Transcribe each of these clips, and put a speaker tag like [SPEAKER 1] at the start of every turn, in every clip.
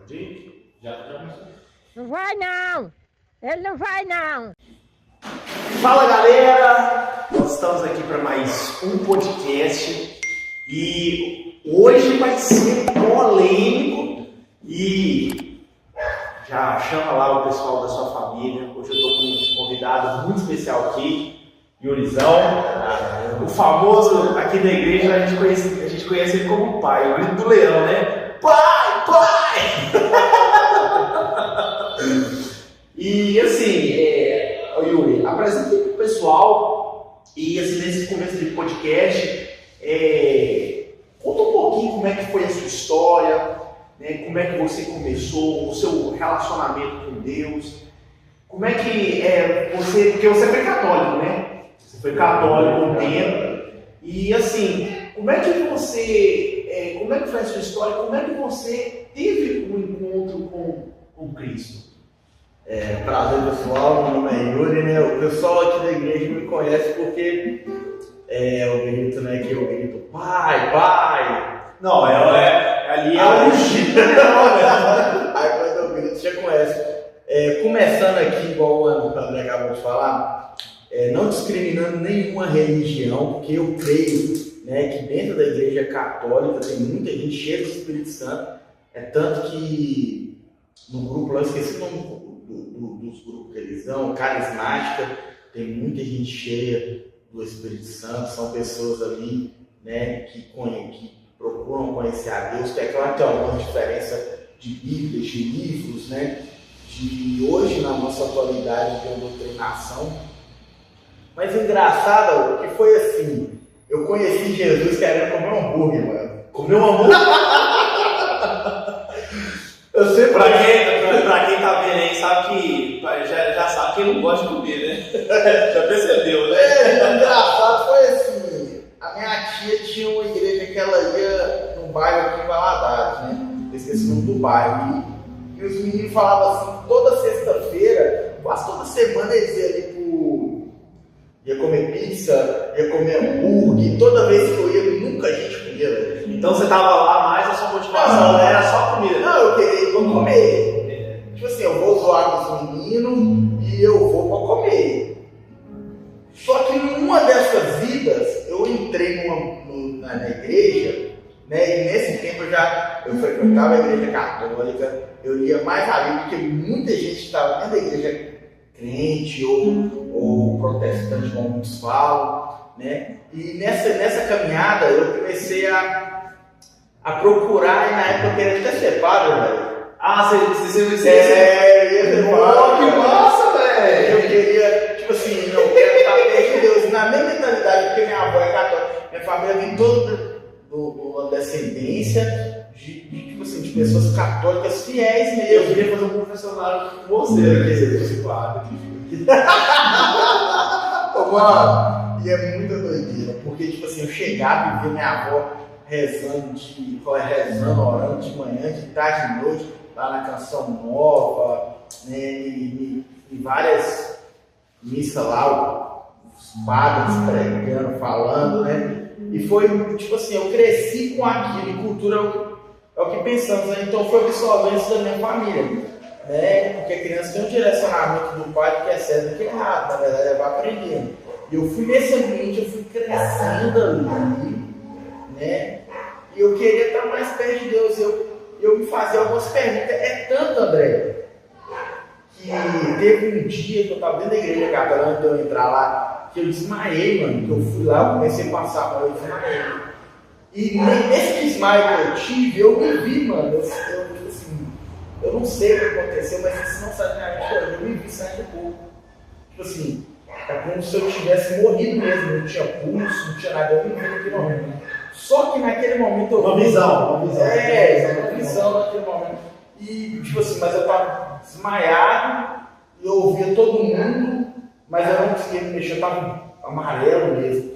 [SPEAKER 1] Já começou.
[SPEAKER 2] Não vai não! Ele não vai não!
[SPEAKER 3] Fala galera, nós estamos aqui para mais um podcast e hoje vai ser polêmico e já chama lá o pessoal da sua família. Hoje eu estou com um convidado muito especial aqui, Yurizão, o famoso aqui da igreja, a gente conhece ele como pai, o grito do leão, né? Pai, pai! E assim, Yuri, apresenta aí pro pessoal e assim, nesse começo de podcast, conta um pouquinho como é que foi a sua história, né? Como é que você começou, o seu relacionamento com Deus, como é que você, porque você foi católico, né? Você foi católico um tempo, e assim, como é que foi a sua história, como é que você teve um encontro com Cristo?
[SPEAKER 1] Prazer pessoal, meu nome é Yuri, né? O pessoal aqui da igreja me conhece porque eu grito, né? Que eu grito pai, pai!
[SPEAKER 3] Não, ali é o Chico, né?
[SPEAKER 1] Aí quando eu grito, já conhece. Começando aqui, igual o André acabou de falar, não discriminando nenhuma religião, porque eu creio, né, que dentro da igreja católica tem muita gente cheia do Espírito Santo, tanto que no grupo lá, eu esqueci o nome dos grupos que eles dão, carismática, tem muita gente cheia do Espírito Santo, são pessoas ali, né, que procuram conhecer a Deus, que é claro que tem alguma diferença de Bíblias, de livros, né, de hoje na nossa atualidade de doutrinação. Mas o engraçado que foi assim, eu conheci Jesus querendo comer um hambúrguer, mano.
[SPEAKER 3] Comeu um hambúrguer?
[SPEAKER 1] Eu sei
[SPEAKER 3] pra quem tá vendo aí, sabe que já sabe que ele não gosta de comer, né? Já percebeu, né?
[SPEAKER 1] O engraçado foi assim, a minha tia tinha uma igreja que ela ia num bairro aqui em Valadares, né? Eu esqueci o nome do bairro. E os meninos falavam assim, toda sexta-feira, quase toda semana eles iam ali ia comer pizza, ia comer hambúrguer, toda vez que eu ia, nunca a gente comia, velho.
[SPEAKER 3] Então você tava lá, mais a sua motivação era só comida?
[SPEAKER 1] Não, eu queria comer. Tipo assim, eu vou zoar com os meninos e eu vou pra comer. Só que numa dessas idas, eu entrei na igreja, né? E nesse tempo eu frequentava a igreja católica, eu lia mais a Bíblia, porque muita gente estava dentro da igreja crente ou protestante, como muitos falam, né? E nessa caminhada eu comecei a procurar, e na época eu queria até ser padre, velho.
[SPEAKER 3] Ah, você
[SPEAKER 1] ia ser padre.
[SPEAKER 3] Que massa, velho!
[SPEAKER 1] Eu queria, tipo assim, eu quero estar perto de Deus. Na minha mentalidade, porque minha avó é católica, minha família vem toda uma descendência tipo assim, de pessoas católicas fiéis mesmo.
[SPEAKER 3] Eu queria fazer um confessionário com você, que esse padre.
[SPEAKER 1] Mano, e é muita doideira, porque tipo assim, eu chegava e via minha avó orando de manhã, de tarde, de noite, lá na Canção Nova, né, e várias missas lá, os padres pregando, falando, né, e foi tipo assim, eu cresci com aquilo, e cultura é o que pensamos, né? Então foi absorvendo isso da minha família, né, porque a criança tem um direcionamento do pai que é certo e que é errado, na verdade ela vai aprendendo. E eu fui nesse ambiente, eu fui crescendo ali, né? E eu queria estar mais perto de Deus. Eu me fazia algumas perguntas. É tanto, André, que teve um dia que eu estava dentro da igreja católica, antes de eu entrar lá, que eu desmaiei, mano. Que eu fui lá, eu comecei a passar mal, eu desmaiei. E nesse desmaio que eu tive, eu me vi, mano. Eu não sei o que aconteceu, mas isso não sai da minha mente, eu me vi saindo do corpo. Tipo assim, é como se eu tivesse morrido mesmo, não tinha pulso, não tinha nada, eu me vi naquele momento. Só que naquele momento eu...
[SPEAKER 3] Uma visão.
[SPEAKER 1] Uma visão naquele momento. E tipo assim, mas eu tava desmaiado, e eu ouvia todo mundo, mas eu não conseguia me mexer, eu tava amarelo mesmo.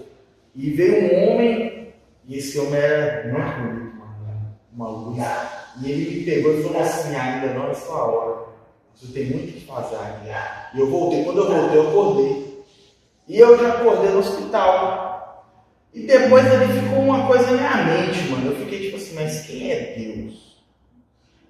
[SPEAKER 1] E veio um homem, e esse homem era muito bonito, uma luz. E ele me pegou e falou assim, ainda não é sua hora. Você tem muito o que fazer ainda. E eu voltei, quando eu voltei, eu acordei. E eu já acordei no hospital. E depois ali ficou uma coisa na minha mente, mano. Eu fiquei tipo assim, mas quem é Deus?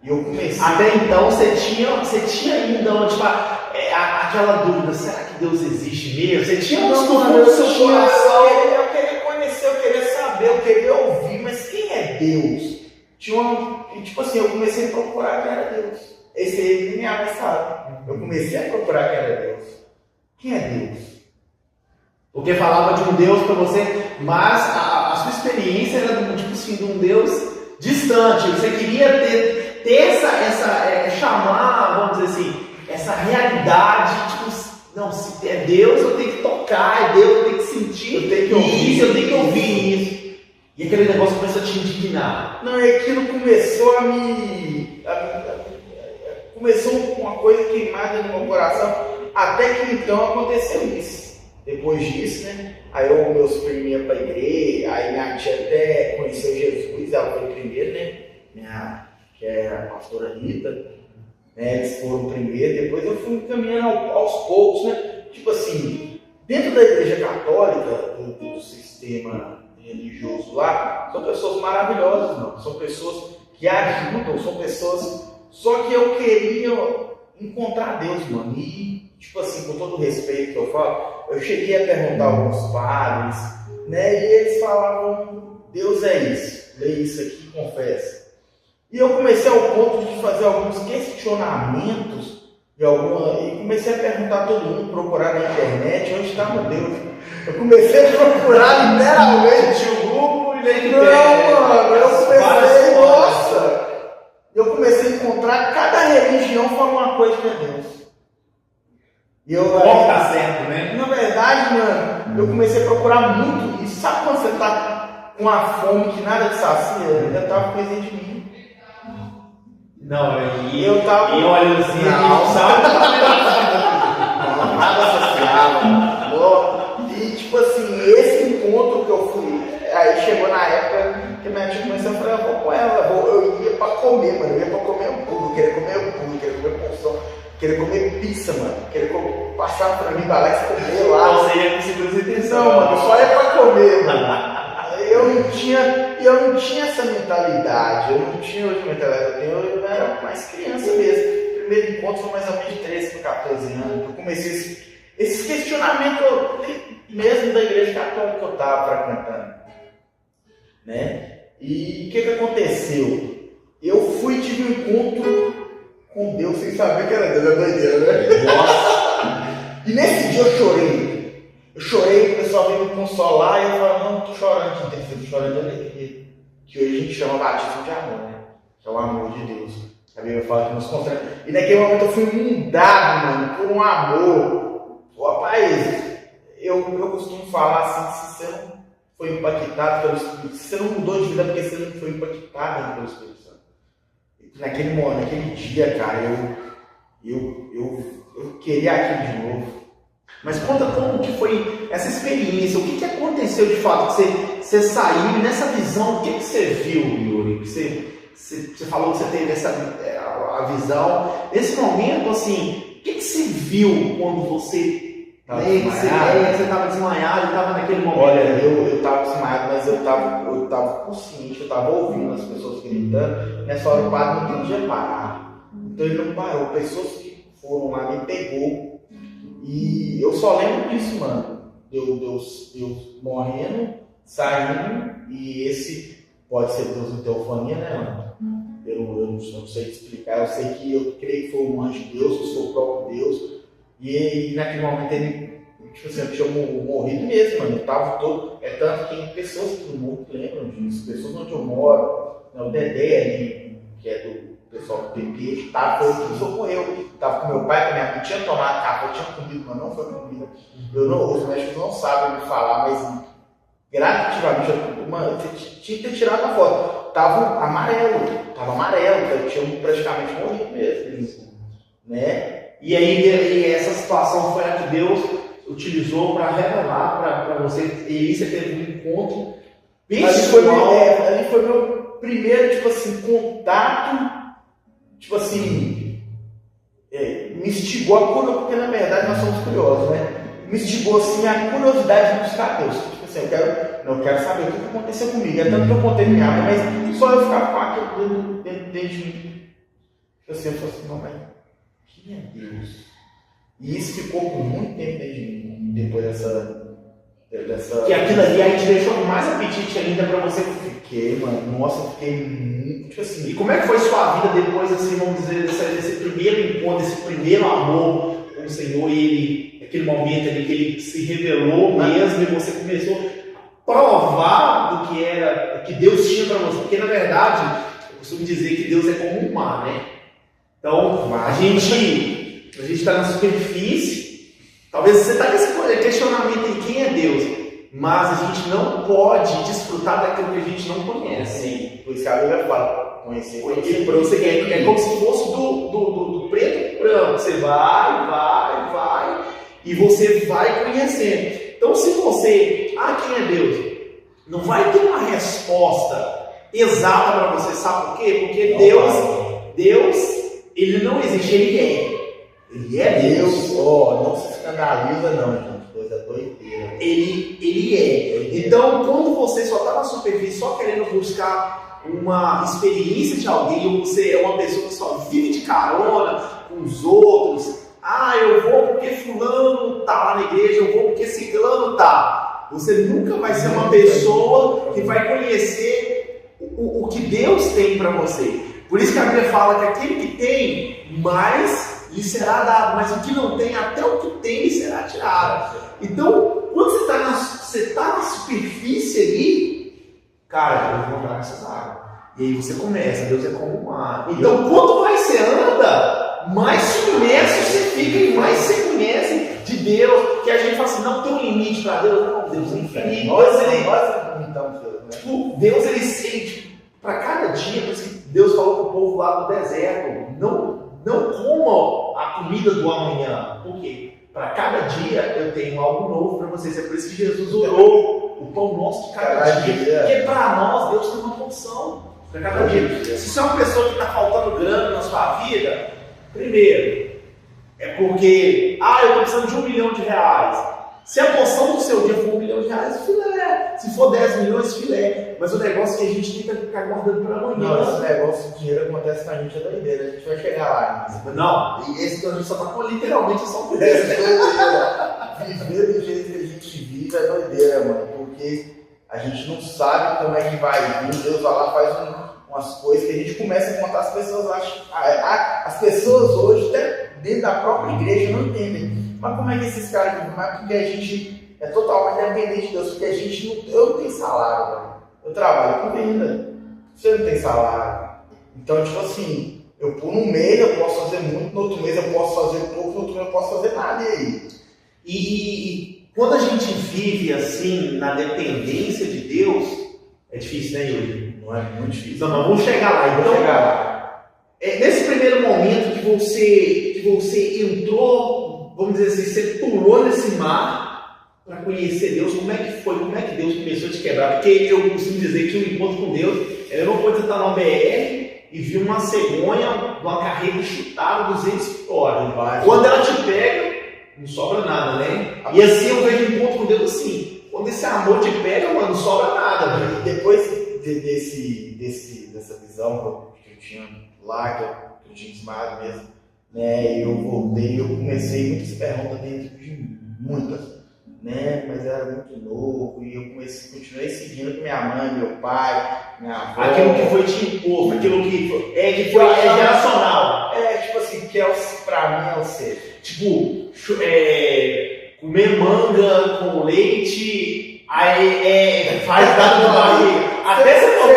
[SPEAKER 1] E eu comecei.
[SPEAKER 3] Até então você tinha ainda tipo, aquela dúvida, será que Deus existe mesmo? Você tinha uns
[SPEAKER 1] no
[SPEAKER 3] seu coração.
[SPEAKER 1] Eu queria conhecer, eu queria saber, eu queria ouvir, mas quem é Deus? Tipo assim, eu comecei a procurar quem era Deus. Esse aí minha mãe sabe. Eu comecei a procurar quem era Deus. Quem é Deus?
[SPEAKER 3] Porque falava de um Deus para você, mas a sua experiência era tipo assim, de um Deus distante. Você queria ter chamar, vamos dizer assim, essa realidade, tipo, não, se é Deus eu tenho que tocar, é Deus eu tenho que sentir, eu tenho que ouvir isso, eu tenho que ouvir isso. E aquele negócio começou a te indignar.
[SPEAKER 1] Não, é aquilo começou começou com uma coisa queimada no meu coração, até que então aconteceu isso. Depois disso, né? Aí meus primos iam para a igreja, aí minha tia até conheceu Jesus, ela foi primeiro, né? Que é a pastora Rita, né? Eles foram primeiro, depois eu fui caminhando aos poucos, né? Tipo assim, dentro da igreja católica, do sistema religioso lá, são pessoas maravilhosas, não? São pessoas que ajudam, são pessoas. Só que eu queria encontrar Deus, mano. E, tipo assim, com todo o respeito que eu falo, eu cheguei a perguntar a alguns padres, né? E eles falavam: Deus é isso, lê isso aqui, confessa. E eu comecei ao ponto de fazer alguns questionamentos e comecei a perguntar a todo mundo, procurar na internet onde está meu Deus. Eu comecei a procurar literalmente o grupo e nem mano, eu comecei a encontrar, cada religião fala uma coisa que é Deus. E eu
[SPEAKER 3] tá certo, né?
[SPEAKER 1] Na verdade, mano, eu comecei a procurar muito isso. Sabe quando você tá com uma fome que nada te sacia? Eu ainda tava com coisa de mim.
[SPEAKER 3] Não,
[SPEAKER 1] e eu tava.
[SPEAKER 3] E olha assim, não sabe?
[SPEAKER 1] Não, nada associava. E tipo assim, esse encontro que eu fui, aí chegou na época que minha tia começou a falar: eu vou com ela, eu ia pra comer, mano, eu ia pra comer hambúrguer, eu queria comer hambúrguer, queria comer porção, queria comer pizza, mano, queria passar pra mim, vai lá e comer lá.
[SPEAKER 3] Você ia com segurança e intenção.
[SPEAKER 1] Não, mano, só ia pra comer, mano. Eu não tinha essa mentalidade, eu não tinha outra mentalidade, eu era mais criança mesmo. O primeiro encontro foi mais ou menos de 13 para 14 anos, eu comecei esse questionamento mesmo da igreja católica que eu estava frequentando, né? E o que aconteceu? Eu tive um encontro com Deus sem saber que era Deus, é doideira, né? Nossa! E nesse dia eu chorei, o pessoal veio me consolar e eu falei: não, tô chorando de tristeza, tô chorando de alegria. Que hoje a gente chama batismo de amor, né? Que é o amor de Deus. A Bíblia fala que nos constrange. E naquele momento eu fui inundado, mano, por um amor. Rapaz, eu costumo falar assim: se você não foi impactado pelo Espírito, se você não mudou de vida porque você não foi impactado pelo Espírito Santo. Naquele momento, naquele dia, cara, eu queria aquilo de novo.
[SPEAKER 3] Mas conta como que foi essa experiência, o que aconteceu de fato, que você saiu nessa visão, o que você viu, Yuri? Você falou que você teve a visão, nesse momento, assim, o que você viu quando você estava desmaiado, estava naquele momento?
[SPEAKER 1] Olha, eu estava desmaiado, mas eu estava consciente, eu estava ouvindo as pessoas gritando. Nessa hora o padre não podia parar, então ele não parou. Pessoas que foram lá me pegou. E eu só lembro disso, mano. Deus morrendo, saindo, e esse pode ser Deus em teofania, né, mano? Eu não sei te explicar, eu sei que eu creio que foi um anjo de Deus, que sou o próprio Deus. E naquele momento ele, tipo assim, eu tinha morrido mesmo, mano. Eu tava todo. É tanto que tem pessoas que no mundo lembram disso, pessoas onde eu moro, né, o Dedé ali, que é do pessoal do PP, foi socorreu. Tava com meu pai, com minha mãe, tinha tomado café, tinha comido, mas não foi comida. Os médicos não sabem me falar, mas gradativamente eu tinha que ter tirado a foto. Tava amarelo, eu tinha praticamente morrido mesmo, né?
[SPEAKER 3] E aí essa situação foi a que Deus utilizou para revelar para você, e aí você teve um encontro pessoal.
[SPEAKER 1] Ali foi meu primeiro, tipo assim, contato. Tipo assim, me instigou a curiosidade, porque na verdade nós somos curiosos, né? Me instigou assim a curiosidade de buscar Deus. Tipo assim, eu quero saber o que aconteceu comigo. É tanto que eu contei minha mãe, mas só eu ficava com aquilo dentro de mim. assim, eu falei assim, não, mas quem é Deus? E isso ficou por muito tempo dentro de mim, depois dessa...
[SPEAKER 3] Que aquilo ali aí te deixou com mais apetite ainda pra você.
[SPEAKER 1] Fiquei, mano, nossa, eu fiquei muito, tipo assim...
[SPEAKER 3] E como é que foi sua vida depois, assim, vamos dizer, desse primeiro encontro, desse primeiro amor com o Senhor, e ele, aquele momento ali que ele se revelou mesmo, e você começou a provar do que era, que Deus tinha pra você, porque na verdade, eu costumo dizer que Deus é como um mar, né? Então, a gente está na superfície, talvez você está com esse questionamento em quem é Deus, mas a gente não pode desfrutar daquilo que a gente não conhece.
[SPEAKER 1] Sim, por isso que a Bíblia fala, conhecer.
[SPEAKER 3] Porque para você é como se fosse do preto para o branco, você vai, e você vai conhecendo. Então, se você, quem é Deus? Não vai ter uma resposta exata para você, sabe por quê? Porque Deus, ele não existe, ele é. Ele é Deus.
[SPEAKER 1] Não se escandaliza não, gente. Deus é doideira.
[SPEAKER 3] Ele é. Então, quando você só está na superfície, só querendo buscar uma experiência de alguém, ou você é uma pessoa que só vive de carona com os outros, eu vou porque fulano tá lá na igreja, eu vou porque ciclano tá. Você nunca vai ser uma pessoa que vai conhecer o que Deus tem para você. Por isso que a Bíblia fala que aquele que tem, mais lhe será dado, mas o que não tem, até o que tem lhe será tirado. Então, quando você está na superfície ali, cara, eu vou entrar nessas águas. E aí você começa, Deus é como o mar. Então, quanto mais você anda, mais submerso você fica e mais você conhece de Deus. Que a gente fala assim, não tem um limite para Deus. Não, Deus é infinito. Deus, ele para cada dia, por isso que Deus falou para o povo lá do deserto, não comam a comida do amanhã. Por quê? Para cada dia eu tenho algo novo para vocês. É por isso que Jesus orou o pão nosso de cada dia. Porque para nós, Deus tem uma porção para cada dia. Se você é uma pessoa que está faltando grana na sua vida, primeiro, é porque, eu estou precisando de R$1 milhão. Se a porção do seu dia for R$1 milhão, filé. Se for 10 milhões, filé. Mas o negócio é que a gente tem que ficar guardando para amanhã.
[SPEAKER 1] Não, esse negócio de dinheiro acontece com a gente, é doideira. A gente vai chegar lá.
[SPEAKER 3] Não, e esse que a gente só está literalmente só por
[SPEAKER 1] isso. Viver do jeito que a gente vive é doideira, mano. Porque a gente não sabe como é que vai vir. Deus vai lá, faz umas coisas que a gente começa a contar, as pessoas acham. As pessoas hoje, até dentro da própria igreja, não entendem. Mas como é que esses caras vivem? Mas porque a gente é totalmente dependente de Deus, porque a gente eu não tenho salário, velho. Eu trabalho com venda. Você não tem salário. Então, tipo assim, por um mês eu posso fazer muito, no outro mês eu posso fazer pouco, no outro mês eu posso fazer nada. E aí?
[SPEAKER 3] E quando a gente vive assim, na dependência de Deus, é difícil, né, Yuri?
[SPEAKER 1] Não é muito difícil.
[SPEAKER 3] Não, vamos chegar lá. Então, nesse primeiro momento que você entrou, vamos dizer assim, você pulou nesse mar para conhecer Deus, como é que foi? Como é que Deus começou a te quebrar? Porque eu costumo dizer que o encontro com Deus, não pode estar na BR e vir uma cegonha, uma carreta chutada 200 por hora. Quando ela te pega, não sobra nada, né? E assim eu vejo o encontro com Deus assim. Quando esse amor te pega, mano, não sobra nada. Né?
[SPEAKER 1] Depois dessa visão que eu tinha lá, que eu tinha desmaiado mesmo, né? Eu voltei, eu comecei muitas perguntas dentro de mim, muitas, né? Mas eu era muito novo e eu continuei seguindo com minha mãe, meu pai, minha avó.
[SPEAKER 3] Aquilo que foi te imposto, aquilo que foi geracional.
[SPEAKER 1] Tipo assim, que pra mim é o ser.
[SPEAKER 3] Tipo, comer manga com leite, aí faz dado na barriga. Até você tomou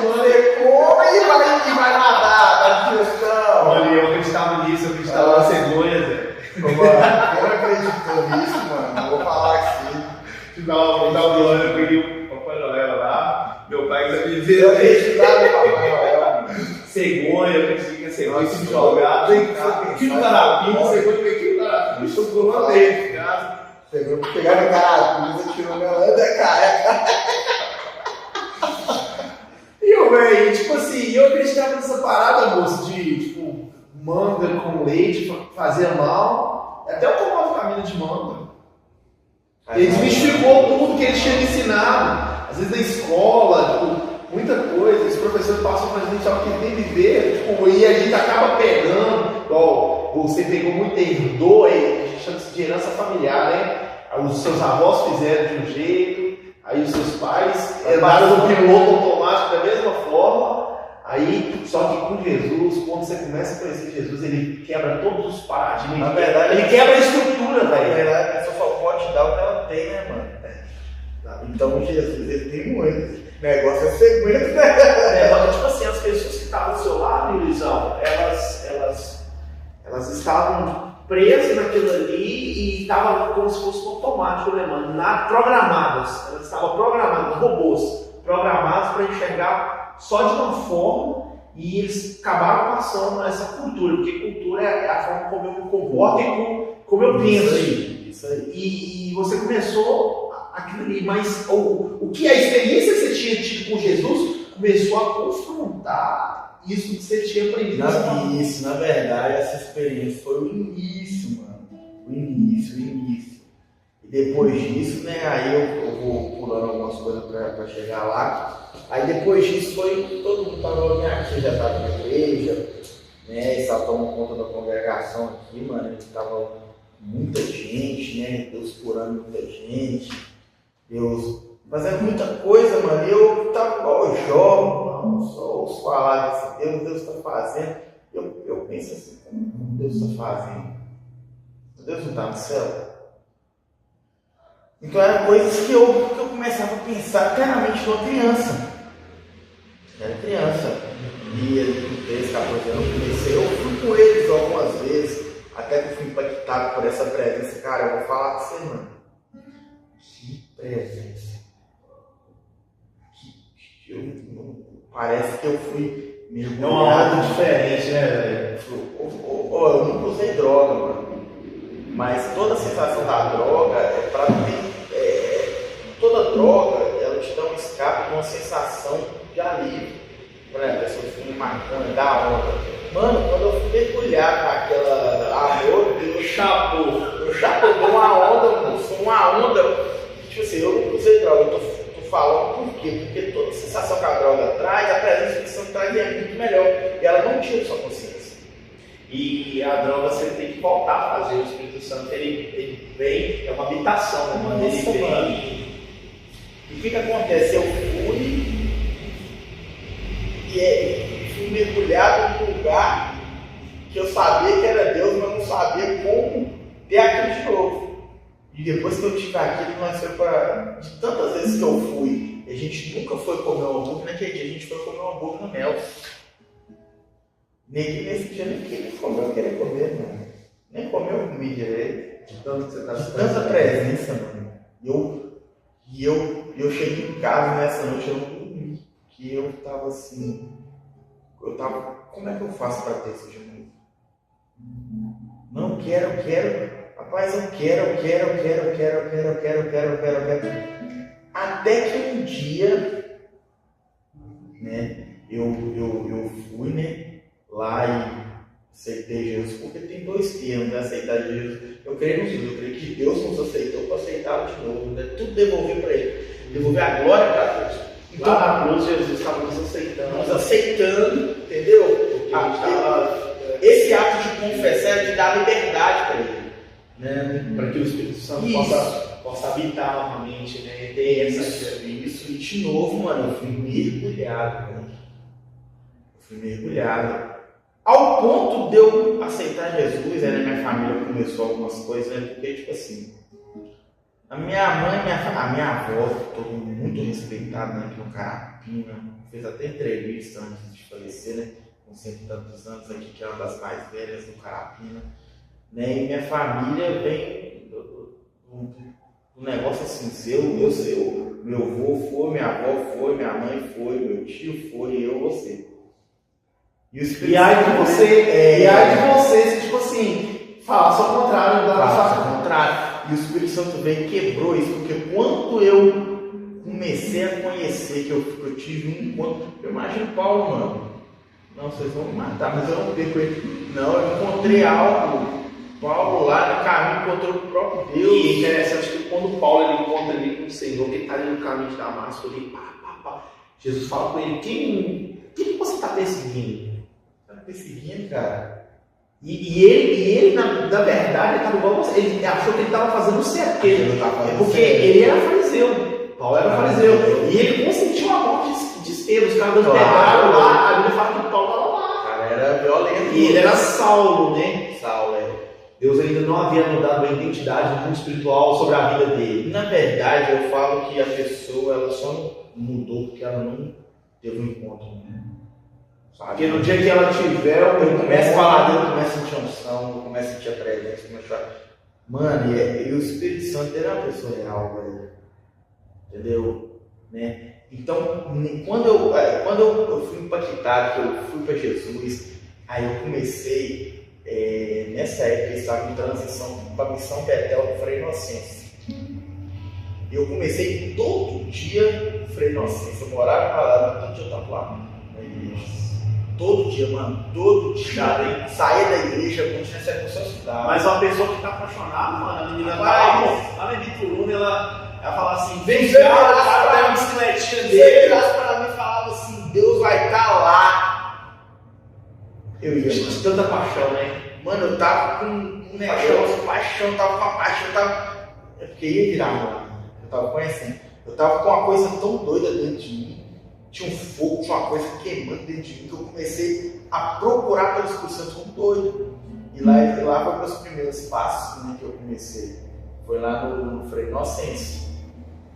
[SPEAKER 1] você come e vai nadar, na digestão.
[SPEAKER 3] Olha, eu acreditava nisso, eu acreditava na cegonha, Zé.
[SPEAKER 1] Mano, eu não acredito nisso, mano. Vou falar aqui.
[SPEAKER 3] Vou dar um glória, eu peguei o Papai Noel lá. Meu pai quiser me ver.
[SPEAKER 1] Eu acreditava no Papai Noel.
[SPEAKER 3] Cegonha, eu acredito que é cegonha, se jogar. Aqui no carapim, cegonha veio aqui no carapim, estou uma vez de casa.
[SPEAKER 1] Pegaram no carapim, tirou meu lado da cara.
[SPEAKER 3] E tipo assim, eu acreditava nessa parada, moço, de tipo, manga com leite fazia mal. Até eu tomava vitamina de manga. Ele desmistificou tudo que ele tinha me ensinado. Às vezes na escola, tipo, muita coisa, os professores passam pra gente só que tem que viver, tipo, e a gente acaba pegando, igual você pegou muito herdou, a gente chama isso de herança familiar, né? Os seus avós fizeram de um jeito, aí os seus pais herdaram no piloto automático da mesma forma, aí, só que com Jesus, quando você começa a conhecer Jesus, ele quebra todos os paradigmas.
[SPEAKER 1] Na verdade,
[SPEAKER 3] ele quebra a estrutura,
[SPEAKER 1] na
[SPEAKER 3] velho.
[SPEAKER 1] verdade, a pessoa só pode dar o que ela tem, né, mano? Então Jesus, ele tem muito. O negócio é segredo, né?
[SPEAKER 3] Tipo assim, as pessoas que estavam do seu lado, Luizão, elas estavam presas naquilo ali e estavam como se fosse automático, né, mano? Programadas. Elas estavam programadas, robôs, programados para enxergar só de uma forma e eles acabaram passando essa cultura, porque cultura é a forma como eu me comporto e como eu penso.
[SPEAKER 1] Isso aí.
[SPEAKER 3] E você começou aquilo ali, mas o que a experiência que você tinha tido com Jesus começou a confrontar isso que você tinha aprendido.
[SPEAKER 1] Na verdade, essa experiência foi o início, mano. O início. E depois disso, né, aí eu vou pulando algumas coisas pra chegar lá. Aí depois disso foi, todo mundo falou, minha tia já estava na igreja, né, e só tomou conta da congregação aqui, mano, tava muita gente, né, Deus curando muita gente, Deus fazendo muita coisa, mano, e eu tava igual o Jó, mano, só ouço falar desse Deus está fazendo, eu penso assim, como Deus está fazendo? Deus não está no céu? Então eram coisas que eu começava a pensar claramente como criança. Era criança. E ele, 13, 14 anos, eu fui com eles algumas vezes, até que eu fui impactado por essa presença. Cara, eu vou falar com você, mano. Que presença. Parece que eu fui mergulhado.
[SPEAKER 3] É uma algo diferente, né, velho?
[SPEAKER 1] Eu nunca usei droga, mano. Mas toda a sensação da droga é pra ter. Toda droga, ela te dá um escape, uma sensação de alívio. Por exemplo, a pessoa fica me marcando, dá onda. Mano, quando eu fui mergulhar naquela amor, eu chapou, deu uma onda, mano. Foi uma onda. Tipo assim, eu não usei droga, eu tô falando por quê? Porque toda a sensação que a droga traz, a presença do Espírito Santo traz é muito melhor. E ela não tira sua consciência. E a droga você tem que voltar a fazer. O Espírito Santo ele vem, é uma habitação, né, mano? Ele vem. Mano. E o que acontece? Eu fui mergulhado num lugar que eu sabia que era Deus, mas não sabia como ter aquilo de novo. E depois que eu tive aquilo, nós foi para. De tantas vezes que eu fui, a gente nunca foi comer um hambúrguer, naquele dia a gente foi comer um hambúrguer no Mel. Nesse dia nem querer comer, mano. Nem comer eu comi direito. De tanto que você tá de tanta presença, mano. E eu cheguei em casa nessa noite, eu não dormi. Que eu tava assim. Como é que eu faço para ter isso de novo? Não, quero. Rapaz, eu quero. Até que um dia, né, eu fui, né, lá e aceitei Jesus, porque tem dois termos, né, aceitar Jesus. Eu creio no Jesus, eu creio que Deus nos aceitou para aceitá-lo de novo, né, tudo devolver para Ele, devolver a glória para Deus. Então, lá na cruz, Jesus estava nos aceitando, entendeu? Esse ato de confessar é de dar liberdade para Ele, né? Para que o Espírito Santo possa habitar novamente, né? Ter isso. E de novo, mano, eu fui mergulhado, mano. Ao ponto de eu aceitar Jesus, aí na minha família começou algumas coisas, né? Porque, tipo assim, a minha mãe, a minha avó, todo mundo muito respeitado, né? Aqui no Carapina, fez até entrevista antes de falecer, né? Com 100 e tantos anos aqui, que é uma das mais velhas do Carapina, né? E minha família vem um negócio assim, eu, meu avô foi, minha avó foi, minha mãe foi, meu tio foi, eu, você. E aí de você, tipo assim, faça ao contrário, faça ao contrário. E o Espírito Santo veio e quebrou isso, porque quando eu comecei a conhecer, que eu tive um encontro, eu imagino Paulo, mano. Não, vocês vão me matar, mas eu não perco ele. Não, eu encontrei algo. Paulo lá no caminho encontrou o próprio Deus. E é interessante que quando Paulo ele encontra ali com o Senhor, que ele está ali no caminho de Damasco, ele
[SPEAKER 3] Jesus fala com ele, quem você está perseguindo?
[SPEAKER 1] Tá me perseguindo, cara.
[SPEAKER 3] E ele na verdade, estava igual você. Ele achou que ele estava fazendo certo. Porque ele era fariseu. Paulo era fariseu. E ele consentiu a morte de Estevão. Os caras dando pegaram lá. A Bíblia fala que Paulo estava lá.
[SPEAKER 1] O cara era violento.
[SPEAKER 3] E ele era Saulo, né?
[SPEAKER 1] Saulo,
[SPEAKER 3] Deus ainda não havia mudado a identidade do mundo espiritual sobre a vida dele.
[SPEAKER 1] Na verdade, eu falo que a pessoa ela só não mudou porque ela não teve um encontro. Sabe?
[SPEAKER 3] Porque no dia que ela tiver,
[SPEAKER 1] eu começo a falar dele, eu começo a sentir unção, eu começo a sentir a presença, começo a... Mano, e o Espírito Santo ele é uma pessoa real, velho. Entendeu? Né? Então, quando eu fui impactado, que eu fui para Jesus, aí eu comecei, nessa época eu estava em transição para a Missão Betel do Frei Inocêncio. Eu comecei todo dia Frei Inocêncio, eu morava lá, todo dia eu estava lá na igreja. Todo dia, mano, todo dia. Saía da igreja, eu tinha essa emoção estudar.
[SPEAKER 3] Mas uma pessoa que tá apaixonada, mano, a menina tá lá na Bituruna, ela fala assim, vem cá, o cara pega uma bicicletinha dele.
[SPEAKER 1] Se ele virasse pra mim e falava assim, Deus vai estar lá. Eu ia,
[SPEAKER 3] de tanta paixão, né?
[SPEAKER 1] Mano, eu tava com um negócio, paixão, tava com a paixão, é porque ia virar, mano. Eu tava conhecendo. Eu tava com uma coisa tão doida dentro de mim. Tinha um fogo, tinha uma coisa queimando dentro de mim que eu comecei a procurar pelo Espírito Santo como doido. E lá foi meus primeiros passos, né, que eu comecei. Foi lá no Frei Inocêncio.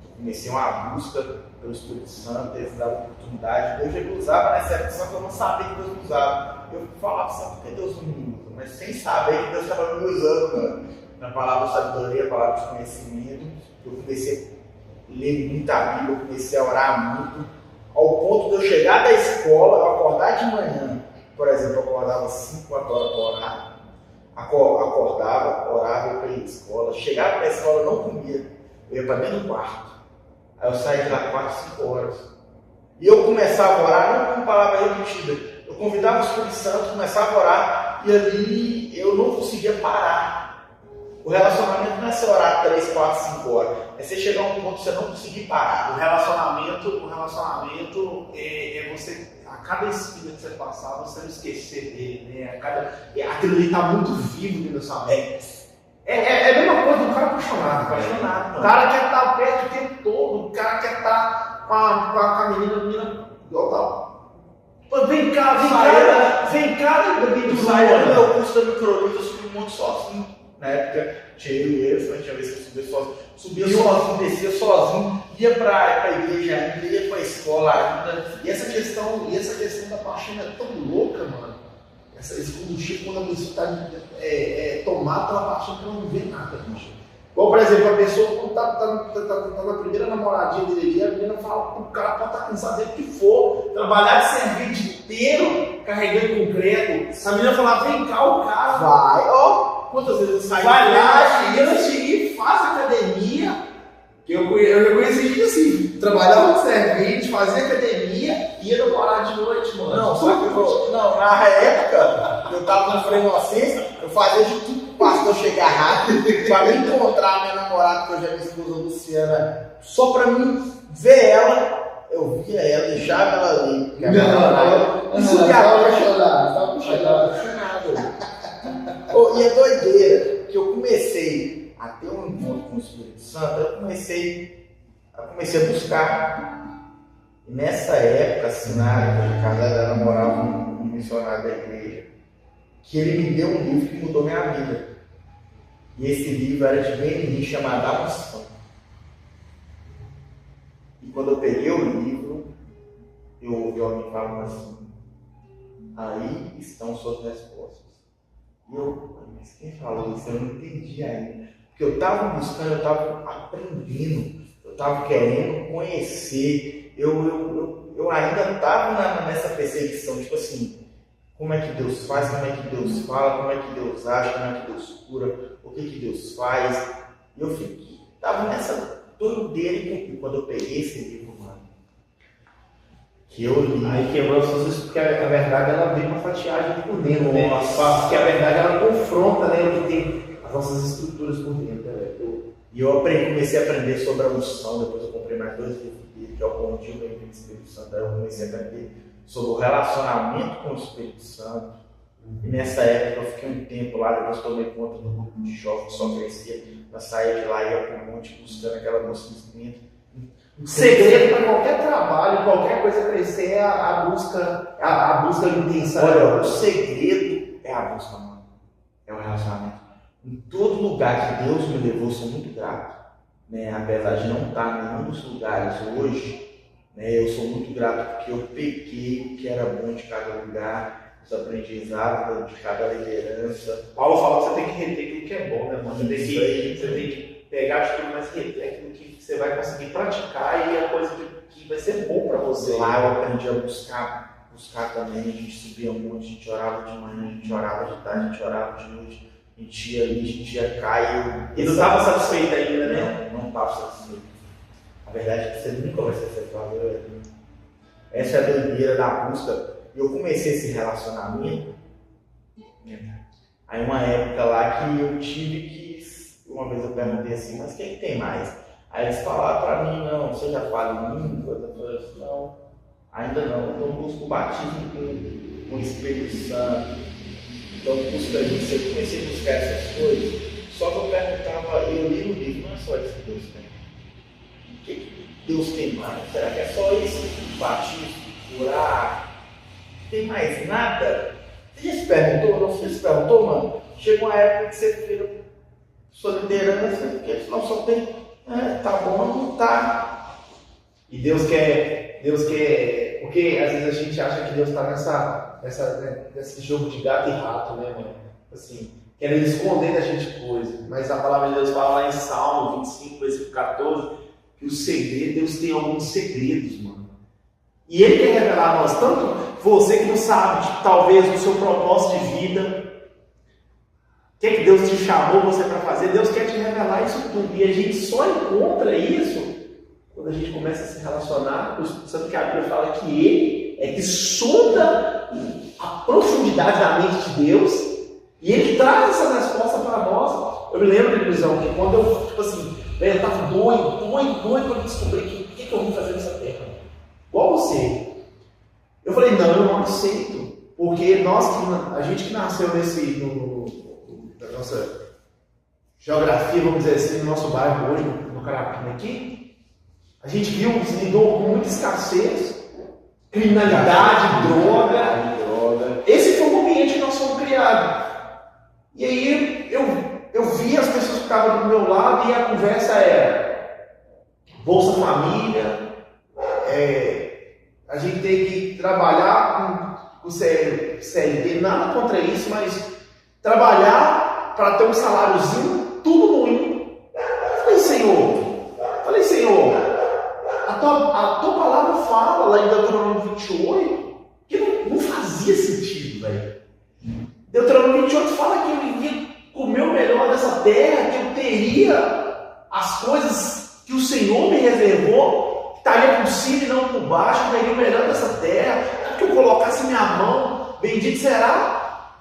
[SPEAKER 1] Eu comecei uma busca pelo Espírito Santo, eles davam oportunidade. Deus já me usava nessa época, só que eu não sabia que Deus me usava. Eu falava, sabe por que Deus não me usa? Mas sem saber que Deus estava me usando, mano. Na palavra de sabedoria, a palavra de conhecimento. Eu comecei a ler muita Bíblia, eu comecei a orar muito. Ao ponto de eu chegar da escola, eu acordar de manhã, por exemplo, eu acordava 5, 4 horas para orar, acordava, orava, eu ia para a escola, chegava para a escola, eu não comia, eu ia para dentro do quarto, aí eu saía de lá 4, 5 horas, e eu começava a orar, não com palavra repetida, eu convidava o Espírito Santo, começava a orar, e ali eu não conseguia parar. O relacionamento não é você orar 3, 4, 5 horas. É você chegar a um ponto que você não conseguir parar.
[SPEAKER 3] O relacionamento é você, a cada espírito que você passar, você não esquecer dele, né? Aquilo ali está muito vivo dentro da sua mente. É a mesma coisa do cara apaixonado.
[SPEAKER 1] Mano.
[SPEAKER 3] O cara quer estar perto o tempo todo, o cara quer estar com a menina igual tal. Pô, vem cá,
[SPEAKER 1] Eu saía do meu curso da microluz, eu subi um monte sozinho. Na época, tinha eu e eles, tinha vez que eu subia sozinho, descia sozinho, ia para a igreja ainda, ia para a escola ainda.
[SPEAKER 3] E essa questão da paixão é tão louca, mano. Esse combustível, quando a pessoa está tomada pela paixão, que ela não vê nada, bicho. Igual, por exemplo, a pessoa, quando tá na primeira namoradinha dele, a menina fala, o cara pode estar cansado do que for, trabalhar de servir o dia inteiro, carregando concreto. A menina fala, vem cá, o cara
[SPEAKER 1] vai, ó. Quantas vezes eu saí?
[SPEAKER 3] Vai lá, e antes de ir, faz academia. Eu já conheci gente assim, trabalhava de servente, fazia academia e ia namorar de noite, mano.
[SPEAKER 1] Não, só que na época, eu tava no Frei Inocêncio, eu fazia de tudo para eu chegar rápido, para me encontrar a minha namorada, que hoje é minha esposa Luciana, só para mim ver ela, eu via ela, deixava ela ali. Isso me apaixonado. E é doideira, que eu comecei a ter um encontro com o Espírito Santo, eu comecei a buscar. E nessa época, assim, na época de casada, ela namorava um missionário da igreja, que ele me deu um livro que mudou minha vida. E esse livro era de Benjamin, chamado A Unção. E quando eu peguei o livro, eu ouvi alguém falando assim, aí estão suas respostas. E eu, mas quem falou isso? Eu não entendi ainda. Porque eu estava buscando, eu estava aprendendo, eu estava querendo conhecer. Eu ainda estava nessa perseguição, tipo assim, como é que Deus faz, como é que Deus fala, como é que Deus age, como é que Deus cura, o que Deus faz. E eu estava nessa doideira e quando eu peguei esse livro, mano, que eu li.
[SPEAKER 3] Aí quebrou as coisas, porque a verdade ela vem uma fatiagem por dentro, né? Porque a verdade ela confronta, né, o que tem as nossas estruturas por dentro, né?
[SPEAKER 1] E eu comecei a aprender sobre a unção, depois eu comprei mais 2 livros dele. que é o Bom Dia, Bem-vindo Espírito Santo. Aí eu comecei a aprender sobre o relacionamento com o Espírito Santo. E nessa época eu fiquei um tempo lá, depois tomei conta do grupo de jovens que só crescia, para sair de lá e ia para o monte buscando aquela moça de instrumento.
[SPEAKER 3] O segredo para qualquer trabalho, qualquer coisa crescer é a busca intensa.
[SPEAKER 1] Olha, o segredo é a busca, mano. É o relacionamento. Em todo lugar que Deus me levou, eu sou muito grato. Né? Apesar de não estar em nenhum dos lugares hoje, né? Eu sou muito grato porque eu peguei o que era bom de cada lugar, os aprendizados de cada liderança.
[SPEAKER 3] Paulo fala que você tem que reter aquilo que é bom, né, mano? Você tem que pegar de tudo, mas reter aquilo que você vai conseguir praticar e a coisa que vai ser bom para você.
[SPEAKER 1] Lá eu aprendi a buscar também, a gente subia muito, a gente orava de manhã, a gente orava de tarde, a gente orava de noite, a gente ia ali, a gente ia cá
[SPEAKER 3] e não estava satisfeito ainda, né?
[SPEAKER 1] Não estava satisfeito. A verdade é que você nunca vai ser satisfeito. Essa é a doideira da busca. Eu comecei esse relacionamento, aí uma época lá que eu tive que, uma vez eu perguntei assim, mas quem tem mais? Aí eles falaram pra mim, não, você já fala em línguas? Eu falei assim, não, ainda não, então eu busco o batismo com o Espírito Santo, então eu busco isso, eu comecei a buscar essas coisas, só que eu perguntava, eu li no livro, não é só isso que Deus tem. O que Deus tem mais? Será que é só isso? Batismo, curar? Tem mais nada? Você já se perguntou? Não, você se perguntou, mano? Chega uma época que você vira sua liderança, porque senão só tem, tá bom, não tá.
[SPEAKER 3] E Deus quer, porque às vezes a gente acha que Deus está nesse jogo de gato e rato, né, mano? Assim, querendo esconder da gente coisa. Mas a palavra de Deus fala lá em Salmo 25, versículo 14, que o segredo, Deus tem alguns segredos, mano. E Ele quer revelar a nós, tanto você que não sabe, talvez, o seu propósito de vida, o que é que Deus te chamou você para fazer, Deus quer te revelar isso tudo. E a gente só encontra isso quando a gente começa a se relacionar com o Espírito Santo, que a Bíblia fala que Ele é que sonda a profundidade da mente de Deus e Ele traz essa resposta para nós. Eu me lembro, inclusão, que quando eu, tipo assim, eu estava doido para descobrir o que eu vim fazer nessa terra. Igual você. Eu falei, não, eu não aceito. Porque a gente que nasceu na nossa geografia, vamos dizer assim, no nosso bairro hoje, no Carapina aqui, a gente lidou com muita escassez, criminalidade, droga. Esse foi o ambiente que nós fomos criados. E aí eu vi as pessoas que estavam do meu lado e a conversa era Bolsa Família, a gente tem que trabalhar com o CLT, nada contra isso, mas trabalhar para ter um saláriozinho, tudo ruim. Falei, Senhor, a tua palavra fala lá em Deuteronômio 28 que não fazia sentido, velho. Deuteronômio 28 fala que eu iria comer o melhor dessa terra, que eu teria as coisas que o Senhor me reservou, estaria por cima e não por baixo, eu teria o melhor dessa terra, que eu colocasse minha mão, bendito será.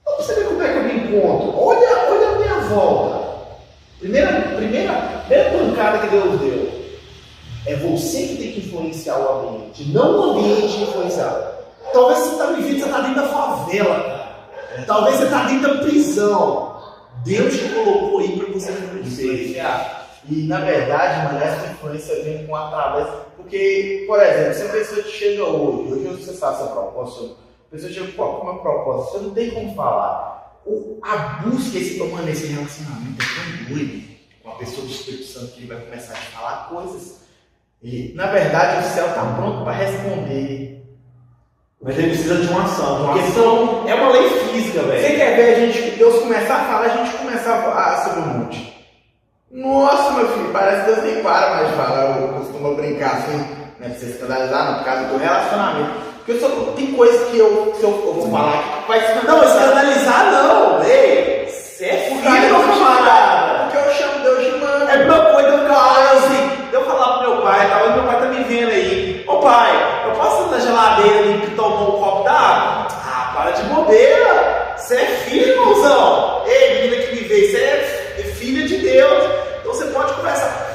[SPEAKER 3] Então você vê como é que eu me encontro. Olha a minha volta. Primeira pancada que Deus deu. É você que tem que influenciar o ambiente, não o ambiente influenciar. Talvez você está vivendo, você está dentro da favela, cara. Talvez você está dentro da prisão. Deus te colocou aí para você influenciar.
[SPEAKER 1] E na verdade, mano, essa influência vem com através. Porque, por exemplo, se a pessoa te chega hoje você sabe essa proposta, a pessoa chega com uma proposta, você não tem como falar. A busca, esse relacionamento é tão doido com a pessoa do Espírito Santo que ele vai começar a te falar coisas. E, na verdade, o céu está pronto para responder.
[SPEAKER 3] Mas ele precisa de uma ação. Porque é uma lei física, velho.
[SPEAKER 1] Você quer ver Deus começar a falar, a gente começar a subir um monte. Nossa, meu filho, parece que Deus nem para mais de falar. Eu costumo brincar assim, né, pra você escandalizar, no caso do relacionamento. Porque tem coisas que eu vou falar que vai se
[SPEAKER 3] não, escandalizar não, ei, você é filho do camarada.
[SPEAKER 1] Porque eu chamo Deus de mano.
[SPEAKER 3] É meu pai, eu falar assim, eu falar pro meu pai, meu pai tá me vendo aí. Ô pai, eu posso ir na geladeira ali que tomou um copo d'água? Ah, para de bobeira. Você é filho, irmãozão. Ei, menina que me vê, você é filha de Deus. Então você pode conversar.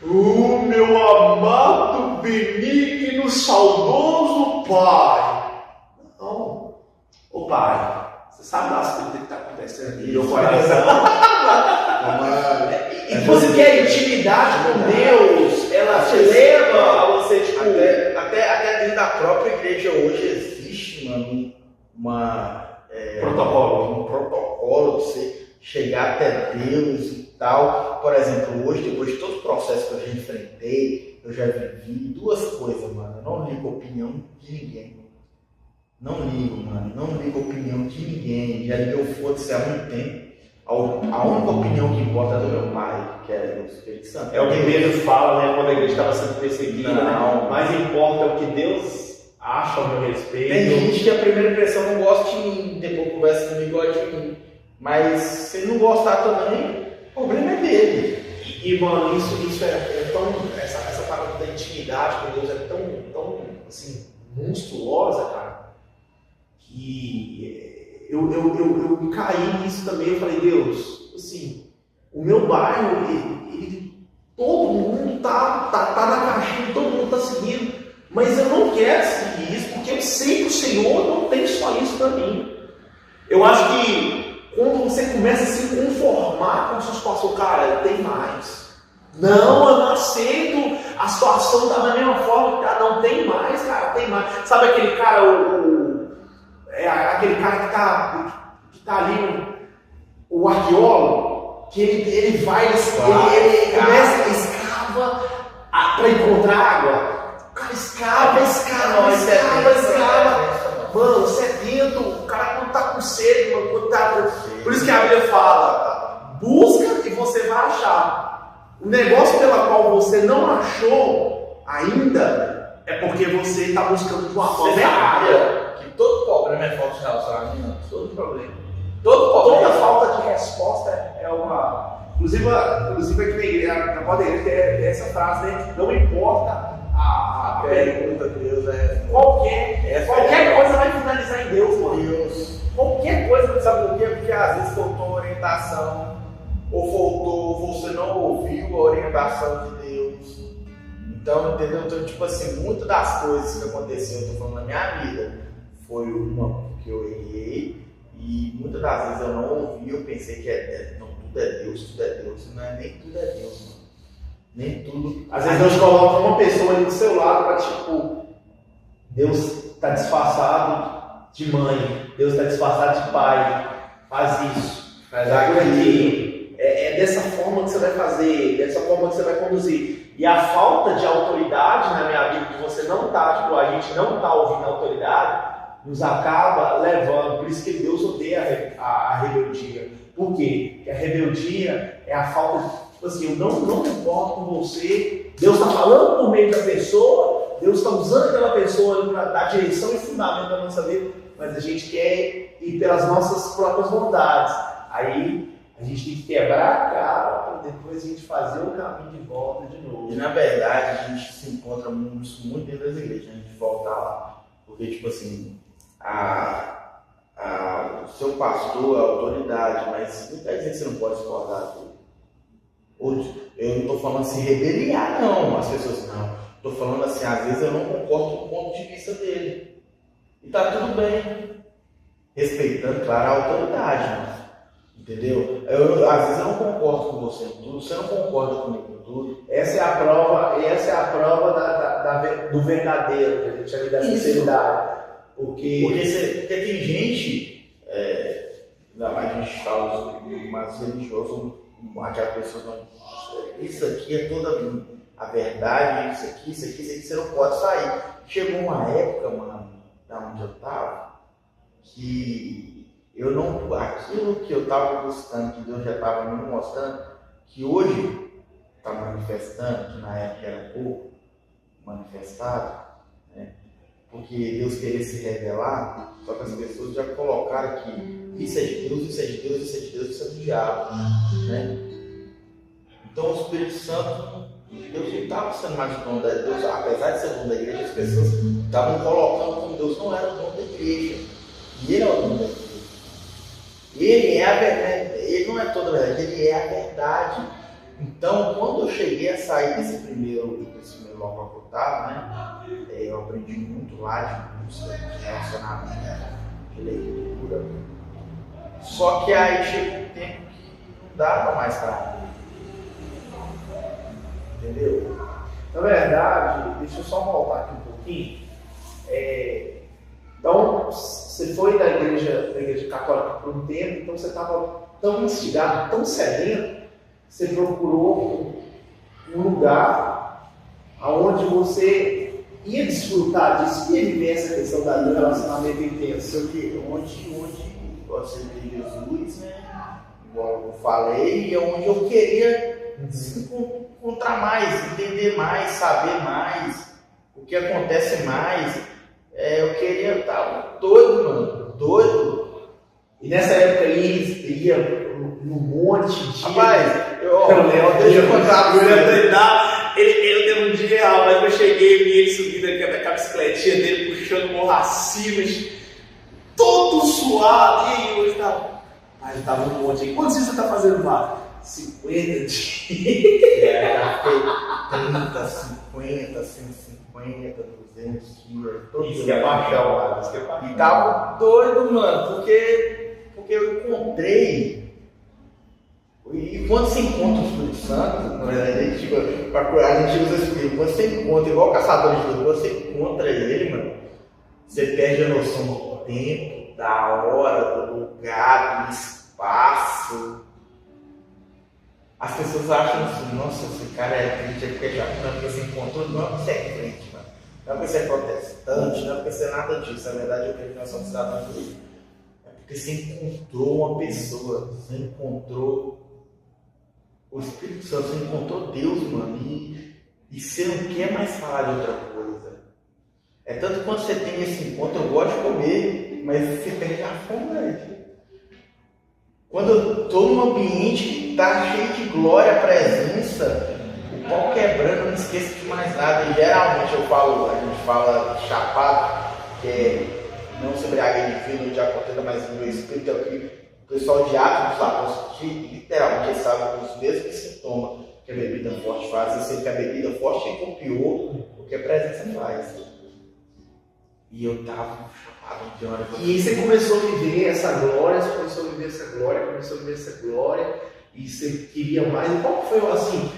[SPEAKER 3] Meu amado benigno, saudoso Pai. Não. Ô Pai, você sabe das coisas que está acontecendo aqui no meu coração. E você quer intimidade com Deus, ela te leva a você, tipo...
[SPEAKER 1] Até dentro da própria igreja hoje existe, mano, um protocolo de você chegar até Deus e tal. Por exemplo, hoje, depois de todo o processo que eu já enfrentei, eu já vivi duas coisas, mano. Eu não ligo a opinião de ninguém. Não ligo, mano. Não ligo a opinião de ninguém. Já liguei o foda-se há muito tempo. A única opinião que importa é do meu pai, que é o Espírito Santo.
[SPEAKER 3] É o que Pedro fala, né, quando a igreja estava sendo perseguida.
[SPEAKER 1] Não.
[SPEAKER 3] Né? Mais importa o que Deus acha ao meu respeito.
[SPEAKER 1] Tem gente que a primeira impressão não gosta de mim, depois conversa comigo gosta de mim. Mas se ele não gostar também, o problema é dele.
[SPEAKER 3] E mano, isso é tão. Essa parada da intimidade com Deus é tão assim, monstruosa, cara, que eu caí nisso também. Eu falei, Deus, assim, o meu bairro, todo mundo tá na caixinha, todo mundo tá seguindo, mas eu não quero seguir isso, porque eu sei que o Senhor não tem só isso para mim. Eu acho que quando você começa a se conformar com a sua situação, cara, tem mais. Não, eu não aceito, a situação tá da mesma forma, não tem mais, cara, tem mais. Sabe aquele cara, aquele cara que tá ali, o arqueólogo, que ele vai, ele começa, escava para encontrar água. O cara escava. Mano, sedento, o cara quando tá com sede, mano, quando tá... Por isso que a Bíblia fala, busca e você vai achar. O negócio pela qual você não achou ainda é porque você está buscando de uma forma errada.
[SPEAKER 1] Que todo problema é falta de relacionamento, todo problema.
[SPEAKER 3] Toda falta de resposta é uma... Inclusive aqui na igreja, na porta da igreja, tem essa frase, né? Não importa a pergunta de Deus, qualquer coisa vai finalizar em Deus, mano. Qualquer coisa,
[SPEAKER 1] sabe por quê? Porque às vezes faltou orientação, ou você não ouviu a orientação de Deus. Então, entendeu? Então, tipo assim, muitas das coisas que aconteceram, eu tô falando na minha vida, foi uma que eu errei, e muitas das vezes eu não ouvi, eu pensei que não, tudo é Deus, não é nem tudo é Deus, mano. Nem tudo.
[SPEAKER 3] Às vezes Deus coloca uma pessoa ali do seu lado para tipo, Deus está disfarçado de mãe, Deus está disfarçado de pai, faz isso, faz aquilo. É dessa forma que você vai fazer, dessa forma que você vai conduzir. E a falta de autoridade na minha vida, que você não está, tipo, a gente não está ouvindo a autoridade, nos acaba levando. Por isso que Deus odeia a rebeldia. Por quê? Porque a rebeldia é a falta de, tipo assim, eu não me importo com você, Deus está falando por meio da pessoa, Deus está usando aquela pessoa para dar direção e fundamento da nossa vida, mas a gente quer ir pelas nossas próprias vontades. Aí a gente tem que quebrar a cara para depois a gente fazer o caminho de volta de novo.
[SPEAKER 1] E na verdade a gente se encontra muito dentro das igrejas, a gente volta lá. Porque tipo assim, o seu pastor, a autoridade, mas não quer dizer que você não pode discordar dele. Eu não estou falando assim, rebeliar não, as pessoas não. Estou falando assim, às vezes eu não concordo com o ponto de vista dele. E tá tudo bem. Respeitando, claro, a autoridade, mano. Entendeu? Às vezes eu não concordo com você em tudo, você não concorda comigo em tudo.
[SPEAKER 3] Essa é a prova do verdadeiro, que a gente chama da sinceridade.
[SPEAKER 1] Porque tem gente, ainda mais a gente fala mais religioso, aquela pessoa não. Isso aqui é toda a verdade, isso aqui, você não pode sair. Chegou uma época, mano, da onde eu tava, que aquilo que eu estava buscando, que Deus já estava me mostrando, que hoje está manifestando, que na época era pouco manifestado, né? Porque Deus queria se revelar, só que as pessoas já colocaram que isso é de Deus, isso é de Deus, isso é de Deus, isso é do diabo, né? Então o Espírito Santo, Deus não estava sendo mais o dono da Deus, apesar de ser o dono da igreja, as pessoas estavam colocando como Deus não era o dono da igreja, e Ele é o dono da igreja. Ele é a verdade, ele não é toda a verdade, ele é a verdade. Então, quando eu cheguei a sair desse primeiro local que eu estava, né, eu aprendi muito lá de música, de relacionamento, de leitura. Só que aí chegou um tempo que não dava mais para mim. Entendeu?
[SPEAKER 3] Na verdade, deixa eu só voltar aqui um pouquinho. Então, você foi da igreja católica por um tempo, então você estava tão instigado, tão sedento, você procurou um lugar onde você ia desfrutar disso, ia viver essa questão do relacionamento intenso.
[SPEAKER 1] Onde você vê Jesus, né? Igual eu falei, é onde eu queria se encontrar mais, entender mais, saber mais, o que acontece mais. Eu queria estar doido, mano, doido.
[SPEAKER 3] E nessa época aí, ia no monte de...
[SPEAKER 1] Rapaz, deixa eu contar pra você.
[SPEAKER 3] Ele deu um dia, rapaz, eu cheguei e vi ele subindo aqui com a bicicletinha dele, puxando morracinas, todo suado, e aí hoje tava... Mas ele tava no monte aí. Quantos dias você tá fazendo lá? 50 dias.
[SPEAKER 1] Já foi 30, 50, 150, 200 dias.
[SPEAKER 3] Isso que é paixão, mano. Isso que é paixão.
[SPEAKER 1] E tava doido, mano, porque eu encontrei. E quando você encontra o Espírito Santo, na verdade, a gente usa esse termo, quando você encontra, igual o caçador de Deus, você encontra ele, mano, você perde a noção do tempo, da hora, do lugar, do espaço. As pessoas acham assim, nossa, esse cara é crente, é porque já não é porque você encontrou, não é porque você é crente, mano. Não é porque você é protestante, não é porque você é nada disso. Na verdade, eu creio que nós somos cidadãos do Rio. É porque você encontrou uma pessoa, você encontrou o Espírito Santo, você encontrou Deus, mano, e você não quer mais falar de outra coisa. É tanto que quando você tem esse encontro, eu gosto de comer, mas você perde a fome, velho. Quando eu estou num ambiente que está cheio de glória, presença, o pau quebrando, eu não esqueço de mais nada. E geralmente a gente fala chapado, que é não se embriaguem de vinho, de aconteça mais no meu espírito, é o que o pessoal de Atos dos Apóstolos, literalmente, eles sabem os mesmos sintomas que a bebida forte faz. Eu sei que a bebida forte é copiou o que a presença faz. E eu estava chapado de hora.
[SPEAKER 3] E aí você começou a viver essa glória, começou a viver essa glória, e você queria mais. E qual foi, assim,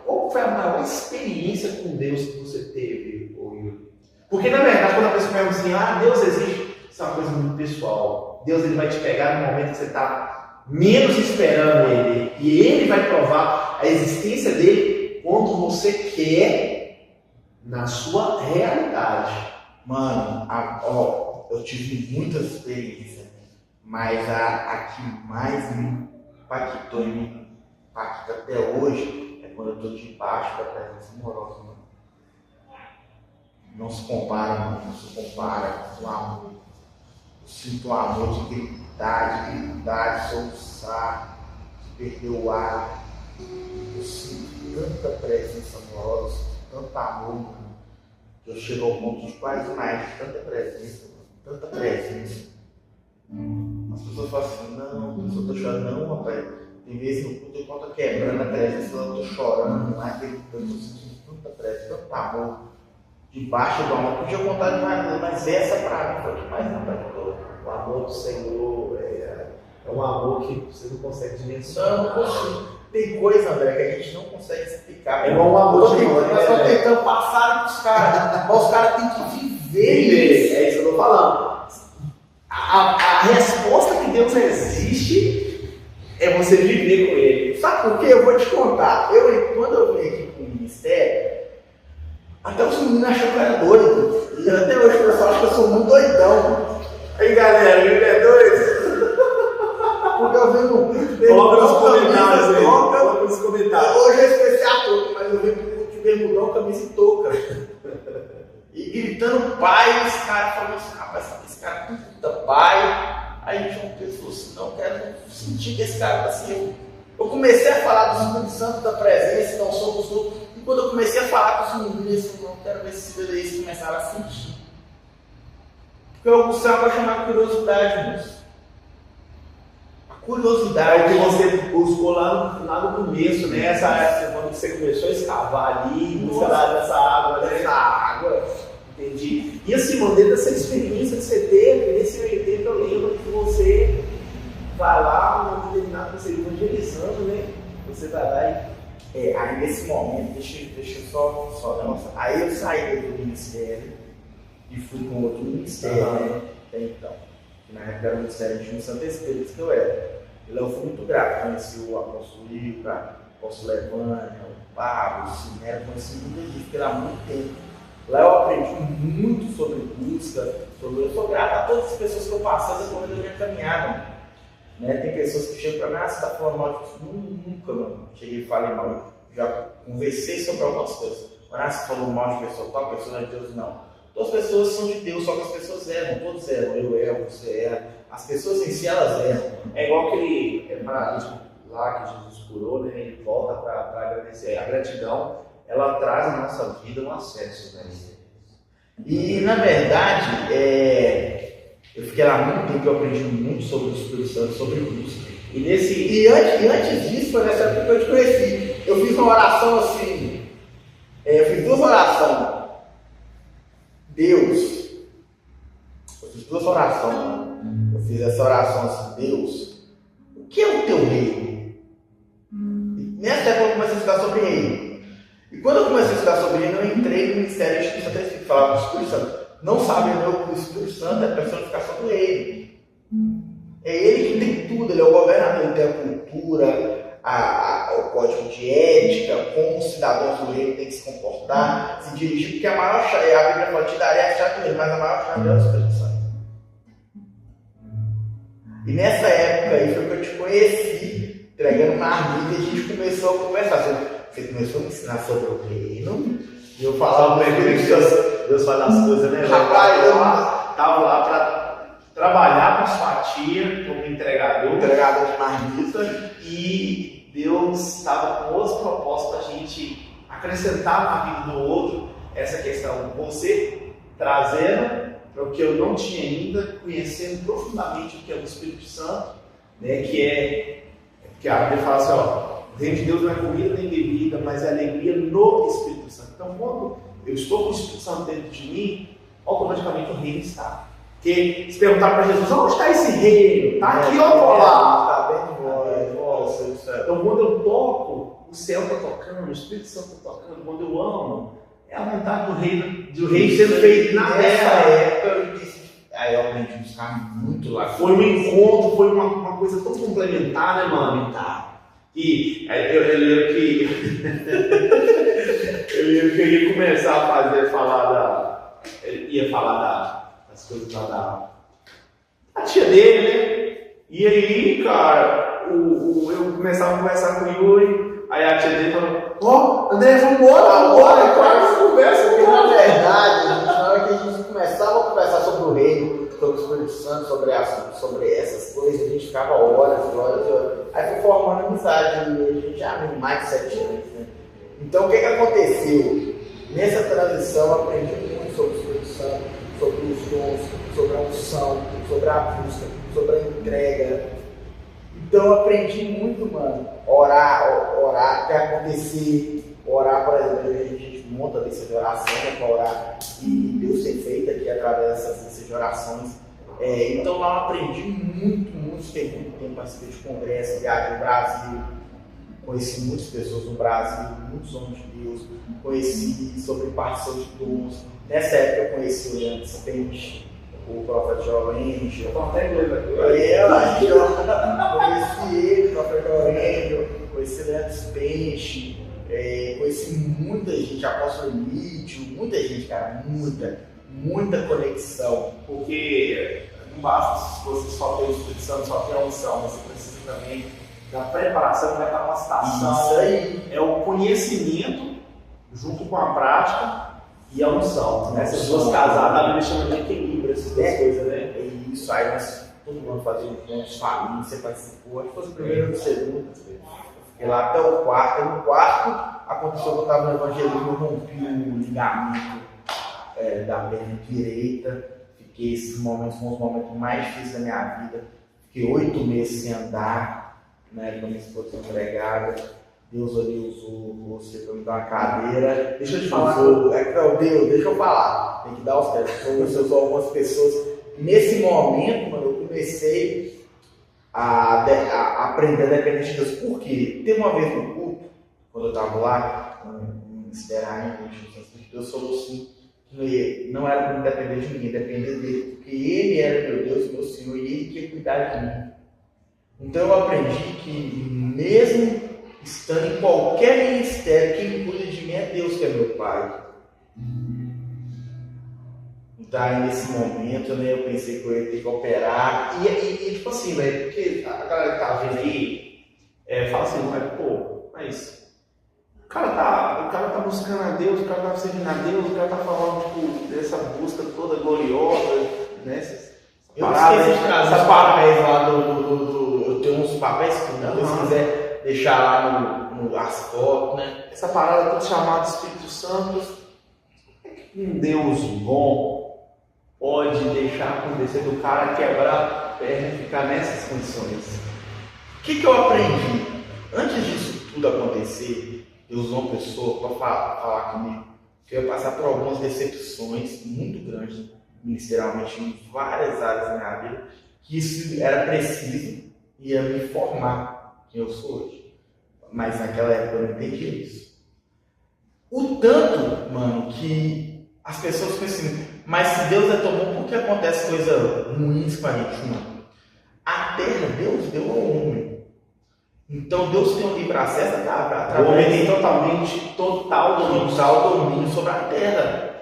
[SPEAKER 3] qual foi a maior experiência com Deus que você teve, Yuri? Porque, na verdade, quando a pessoa pergunta assim, Deus existe, isso é uma coisa muito pessoal. Deus ele vai te pegar no momento que você está menos esperando Ele, e Ele vai provar a existência dele quando você quer na sua realidade.
[SPEAKER 1] Mano, eu tive muitas experiências, mas a que mais me impactou e me impacta até hoje é quando eu estou debaixo da presença amorosa, mano. Não se compara, mano, não se compara com o amor. Eu sinto o amor de gritar, de soluçar, de perder o ar. Eu sinto tanta presença amorosa, tanto amor, mano, que eu chego ao ponto de quase mais, tanta presença, mano, tanta presença. As pessoas falam assim, não, eu só tô chorando, não, rapaz. Tem vezes no culto eu conto quebrando a presença, eu tô chorando, mas eu tô sentindo tanta presença, tanto amor, debaixo do amor. Podia contar demais, mas essa pra mim foi demais, não, pai.
[SPEAKER 3] O amor do Senhor é um amor que você não consegue dimensionar.
[SPEAKER 1] Não consigo. Tem coisa, André, que a gente não consegue explicar.
[SPEAKER 3] É igual um amor de mãe.
[SPEAKER 1] Nós estamos tentando passar pros caras, mas os caras têm que viver isso.
[SPEAKER 3] É isso que eu tô falando. A resposta que Deus existe é você viver com Ele.
[SPEAKER 1] Sabe por quê? Eu vou te contar. Quando eu vim aqui pro ministério, até os meninos acham que eu era doido. E até hoje o pessoal acha que eu sou muito doidão.
[SPEAKER 3] Aí galera, ele é doido?
[SPEAKER 1] Porque eu venho no culto,
[SPEAKER 3] coloca nos comentários aí. Coloca nos comentários.
[SPEAKER 1] Hoje é especial todo, mas eu venho no culto de bermudão, camisa e touca. E gritando pai, esse cara falou assim, rapaz, esse cara tem puta pai. Aí João Pedro falou assim, não, quero sentir que esse cara tá assim. Eu comecei a falar do Espírito Santo, da presença, não somos outros. E quando eu comecei a falar com os meninos, eu não quero ver se eles começaram a sentir. Porque o céu vai chamar curiosidade, moço. A curiosidade.
[SPEAKER 3] É o que você buscou lá no começo, né? Quando você começou a escavar ali, buscar dessa água, né?
[SPEAKER 1] Essa água.
[SPEAKER 3] Entendi. E assim, mano, dentro dessa experiência que você teve, nesse meio tempo eu lembro que você vai lá, num determinado você evangelizando, né? Você vai lá e.
[SPEAKER 1] Aí nesse momento, deixa eu só dar nossa. Aí eu saí do ministério e fui com outro ministério, né? Até então. Na época era o ministério de Santo Espírito que eu era. E lá eu fui muito grato. Conheci o apóstolo Ica, o apóstolo Levânia, o Pablo, o Cinero, conheci muita gente, fiquei lá há muito tempo. Lá eu aprendi muito sobre busca, eu sou grato a todas as pessoas que eu passei nessa corrida da minha caminhada. Né? Tem pessoas que chegam para mim, você está falando mal disso? Nunca, mano. Cheguei e falei mal. Já conversei sobre algumas coisas. Mas você falou mal de pessoa, tal pessoa não é de Deus, não. Todas as pessoas são de Deus, só que as pessoas erram, todos erram. Eu erro, você erra. As pessoas em si, elas erram.
[SPEAKER 3] É igual aquele paralítico lá que Jesus curou, né? Ele volta para agradecer. A gratidão, ela traz à nossa vida um acesso, né?
[SPEAKER 1] E, na verdade, eu fiquei lá muito tempo, eu aprendi muito sobre o Espírito Santo, sobre busca. E antes disso, foi nessa época que eu te conheci. Eu fiz uma oração assim, eu fiz duas orações. Deus, eu fiz duas orações. Eu fiz essa oração assim, Deus, o que é o teu reino? E nessa época eu comecei a estudar sobre reino. E quando eu comecei a estudar sobre reino, eu entrei no Ministério de Espírito Santo e falava do Espírito Santo. Não sabem que o Espírito Santo é a personificação do reino. É ele que tem tudo, ele é o governador, ele tem a cultura, o código de ética, como os cidadãos do reino têm que se comportar, se dirigir, porque a maior chave, a Bíblia fala, te darei a chave do reino, mas a maior chave é o Espírito Santo. E nessa época aí foi que eu te conheci, entregando uma marmita, e a gente começou a conversar. Você começou a me ensinar sobre o reino, e eu falava para ele que
[SPEAKER 3] Deus faz as coisas, né?
[SPEAKER 1] Rapaz, eu
[SPEAKER 3] estava lá para trabalhar com a sua tia como entregador
[SPEAKER 1] de marmita,
[SPEAKER 3] e Deus estava com outros propósitos para a gente acrescentar na vida do outro essa questão. Você trazendo para o que eu não tinha ainda, conhecendo profundamente o que é o Espírito Santo, né? Que a Bíblia fala assim, ó, o reino de Deus não é comida nem bebida, mas é alegria no Espírito Santo. Então, quando eu estou com o Espírito Santo dentro de mim, automaticamente o reino está. Porque se perguntar para Jesus, onde está esse reino? Está aqui ou lá?
[SPEAKER 1] Está bem de voz.
[SPEAKER 3] Então, quando eu toco, o céu está tocando, o Espírito Santo está tocando. Quando eu amo, é a vontade do reino sendo feito na terra.
[SPEAKER 1] Época eu disse, aí eu aprendi a buscar muito lá.
[SPEAKER 3] Foi um encontro, foi uma coisa tão complementar, né, mano? E eu lembro que eu ia começar a falar das coisas lá da tia dele, né? E aí, cara, eu começava a conversar com o Yuri, aí a tia dele falou, André, vamos embora, claro que você conversa.
[SPEAKER 1] Porque na verdade, na hora que a gente começava a conversar sobre o reino, sobre o Espírito Santo, sobre essas coisas, a gente ficava horas e horas e horas. Aí foi formando amizade, e a gente já tem mais de 7 anos, né? Então o que aconteceu? Nessa transição eu aprendi muito sobre o Espírito Santo, sobre os dons, sobre a unção, sobre a busca, sobre a entrega. Então eu aprendi muito, mano, orar até acontecer, orar, por exemplo, a gente monta a lista de oração, né, para orar, e Deus tem feito aqui através dessas listas de orações. Então lá eu aprendi muito, fiquei muito tempo participei de congresso, viagem no Brasil, conheci muitas pessoas no Brasil, muitos homens de Deus, conheci sobre partição de dons. Nessa época eu conheci o Leandro Spence, o profeta Joel,
[SPEAKER 3] Eu tô até doido aqui.
[SPEAKER 1] Conheci ele, o profeta Joel, conheci o Leandro Spence, conheci muita gente, apóstolo Lídio, muita gente, cara, muita conexão.
[SPEAKER 3] Porque não basta você só ter o Espírito Santo, só ter a unção, você precisa também da preparação, da capacitação.
[SPEAKER 1] Isso aí.
[SPEAKER 3] É o conhecimento junto com a prática e a unção. Essas duas casadas, a Bíblia chama de equilíbrio, essas duas coisas, né?
[SPEAKER 1] É isso aí, nós todo mundo fazia encontros, família, você participou, acho que foi o primeiro e o segundo. Fiquei lá até o quarto, e no quarto aconteceu que eu estava no evangelismo, eu rompi o ligamento da perna direita, fiquei esses momentos, foram os momentos mais difíceis da minha vida, fiquei 8 meses sem andar, né, com a minha esposa empregada. Deus ali usou você para me dar uma cadeira.
[SPEAKER 3] Deixa eu te falar.
[SPEAKER 1] Deus, deixa eu falar. Tem que dar os testes. Você usou algumas pessoas. Nesse momento, mano, eu comecei a aprender a depender de Deus. Por quê? Teve uma vez no culto, quando eu estava lá, no Ministério ainda, Deus falou assim, que não era para me depender de ninguém, depender dele, porque ele era meu Deus, meu Senhor, e ele queria cuidar de mim. Então eu aprendi que mesmo estando em qualquer ministério, quem cuida de mim é Deus, que é meu Pai. Então aí nesse momento, né, eu pensei que eu ia ter que operar.
[SPEAKER 3] E tipo assim, velho, porque a galera que tá vendo aí, fala assim, mas o cara tá buscando a Deus, o cara tá servindo a Deus, o cara tá falando, tipo, dessa busca toda gloriosa, né?
[SPEAKER 1] Eu esqueci de trazer os papéis lá eu tenho uns papéis que se quiser deixar lá no as fotos, né?
[SPEAKER 3] Essa parada toda chamada Espírito Santo, um Deus bom pode deixar acontecer do cara quebrar a perna e ficar nessas condições.
[SPEAKER 1] O que eu aprendi? Antes disso tudo acontecer, Deus usou uma pessoa para falar comigo que eu ia passar por algumas decepções muito grandes, ministerialmente, em várias áreas da minha vida, que isso era preciso e ia me formar quem eu sou hoje. Mas naquela época eu não entendia isso. O tanto, mano, que as pessoas pensam assim, mas se Deus é tão bom, por que acontece coisas ruins com a gente, mano? A terra, Deus deu ao homem. Então Deus tem um livre acesso
[SPEAKER 3] o homem tem total
[SPEAKER 1] domínio sobre a terra.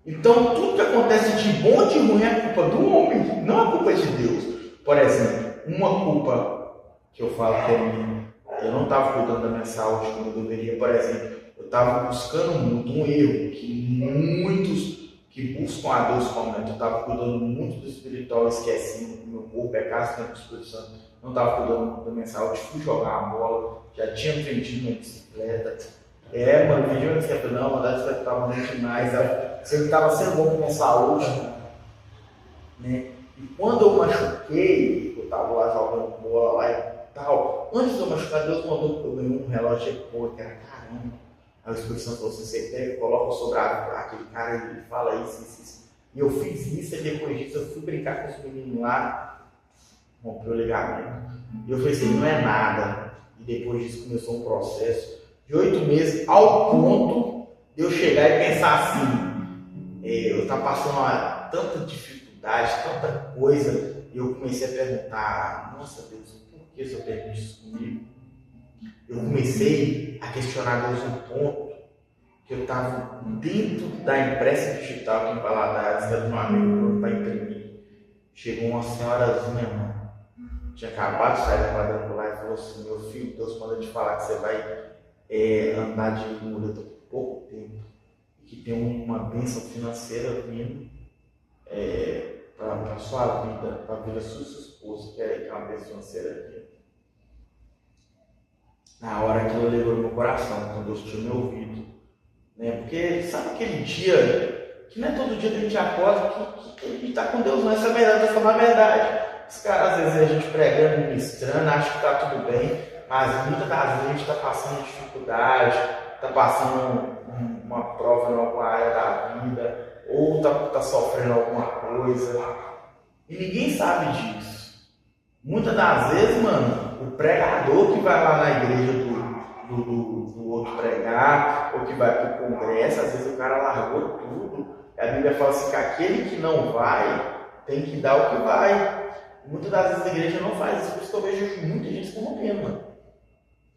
[SPEAKER 1] Então tudo que acontece de bom ou de ruim é culpa do homem, não é culpa de Deus. Por exemplo, uma culpa que eu falo que é minha, eu não estava cuidando da minha saúde como eu deveria. Por exemplo, eu estava buscando muito um erro que muitos que buscam a Deus cometem. Eu estava cuidando muito do espiritual, esquecendo do meu corpo, é caso do Espírito Santo. Não estava cuidando da minha saúde, fui jogar a bola, já tinha vendido minha bicicleta. Mano, vendi minha bicicleta, não, a bicicleta estava muito demais. Eu estava sendo bom com a minha saúde, né? E quando eu machuquei, eu estava lá jogando bola lá e tal, antes de eu machucar, Deus mandou que eu ganhei um relógio de cor, que era caramba. Aí o Espírito Santo falou assim, você pega, coloca sobre aquele cara e ele fala isso. E eu fiz isso e depois disso eu fui brincar com os meninos lá, rompeu o ligamento. E eu falei, não é nada. E depois disso começou um processo de 8 meses, ao ponto de eu chegar e pensar assim, eu estava passando tanta dificuldade, tanta coisa, e eu comecei a perguntar, nossa Deus, por que o Senhor permite isso comigo? Eu comecei a questionar Deus no ponto que eu estava dentro da impressa digital que em Valadares, que era de um amigo para imprimir. Chegou uma senhorazinha, mano, tinha acabado de sair do quadrangular e falou assim, meu filho, Deus manda te falar que você vai andar de muleta por pouco tempo e que tem uma bênção financeira vindo para a sua vida, para a vida da sua esposa, que é uma bênção financeira aqui. Na hora que eu levou no meu coração, quando Deus tinha me ouvido, né? Porque sabe aquele dia que não é todo dia que a gente acorda que a gente está com Deus, não, essa é a verdade, essa não é a verdade. Os caras, às vezes, a gente pregando, ministrando, acha que está tudo bem, mas muitas das vezes a gente está passando dificuldade, está passando uma prova em alguma área da vida, ou está sofrendo alguma coisa, e ninguém sabe disso. Muitas das vezes, mano, o pregador que vai lá na igreja do outro pregar, ou que vai para o congresso, às vezes o cara largou tudo, e a Bíblia fala assim que aquele que não vai, tem que dar o que vai. Muitas das vezes a igreja não faz isso, por isso que eu vejo muita gente se corrompendo, mano.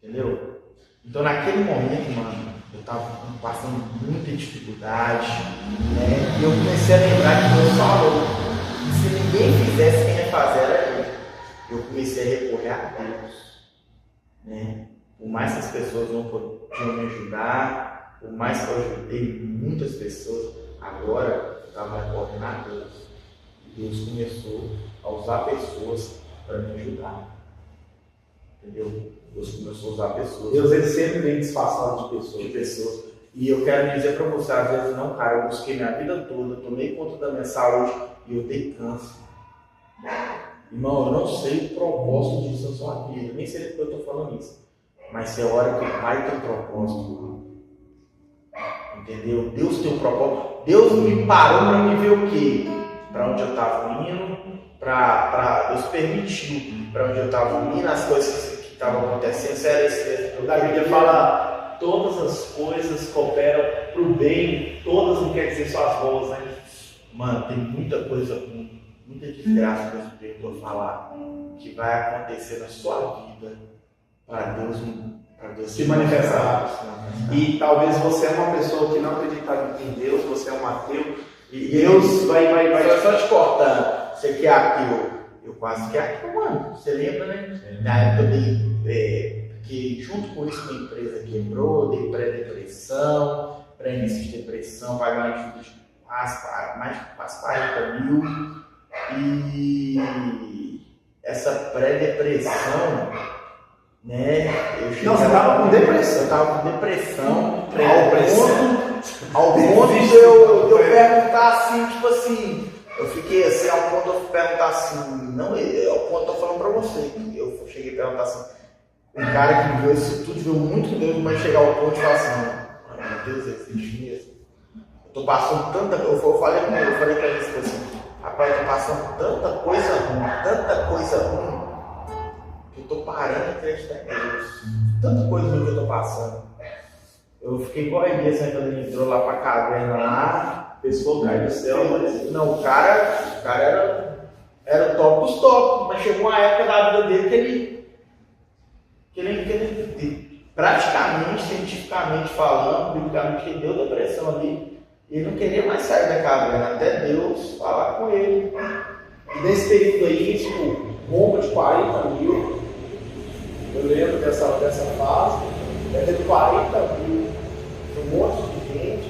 [SPEAKER 1] Entendeu? Então naquele momento, mano, eu estava passando muita dificuldade, né? E eu comecei a lembrar que Deus falou que se ninguém fizesse, quem ia fazer era eu. Eu comecei a recorrer a Deus, né? Por mais que as pessoas não podiam me ajudar, por mais que eu ajudei muitas pessoas, agora eu estava recorrendo a Deus. Deus começou a usar pessoas para me ajudar. Entendeu? Deus começou a usar pessoas.
[SPEAKER 3] Deus ele sempre vem disfarçado
[SPEAKER 1] de pessoas. E eu quero dizer para você, às vezes não, cara, eu busquei minha vida toda, tomei conta da minha saúde e eu dei câncer. Irmão, eu não sei o propósito disso na sua vida, nem sei porque eu estou falando isso. Mas você ora que o Pai tem um propósito. Entendeu? Deus tem um propósito. Deus me parou para me ver o quê? Para onde eu estava indo, Deus permitiu para onde eu estava indo, as coisas que estavam acontecendo. Sério, isso
[SPEAKER 3] A Bíblia fala: todas as coisas cooperam para o bem, todas não quer dizer só as boas, né?
[SPEAKER 1] Mano, tem muita coisa ruim, muita desgraça que eu estou falar, que vai acontecer na sua vida para Deus
[SPEAKER 3] se manifestar. E talvez você é uma pessoa que não acredita em Deus, você é um ateu, e Deus vai.
[SPEAKER 1] Só te cortando, você que é ateu, eu quase que é ateu, mano. Você lembra, né? Na época que junto com isso minha empresa quebrou, dei pré-depressão, pré-início de depressão, paguei uma ajuda de quase 40 mil. E essa pré-depressão, né?
[SPEAKER 3] Você estava com depressão.
[SPEAKER 1] Eu estava com depressão, ao ponto de eu perguntar assim, tipo assim, eu fiquei assim, ao ponto de eu perguntar assim, não, ao ponto de eu falando pra você, eu cheguei a perguntar assim, um cara que viu isso tudo, viu muito Deus, mas chegar ao ponto de falar assim, meu Deus, existe mesmo. Eu tô passando tanta coisa, eu falei pra ele assim, rapaz, eu tô passando tanta coisa ruim, que eu tô parando de acreditar em Deus. Tanta coisa ruim que eu tô passando. Eu fiquei igual a Elias, né, quando ele entrou lá pra caverna lá, pescou o cara do céu, mas não, o cara era o top dos top, mas chegou uma época da vida dele que ele praticamente, cientificamente falando, biblicamente, que deu depressão ali. Ele não queria mais sair da caverna, até Deus falar com ele.
[SPEAKER 3] E nesse período aí, tipo, bomba de 40 mil, eu lembro dessa fase, teve 40 mil, um monte de gente,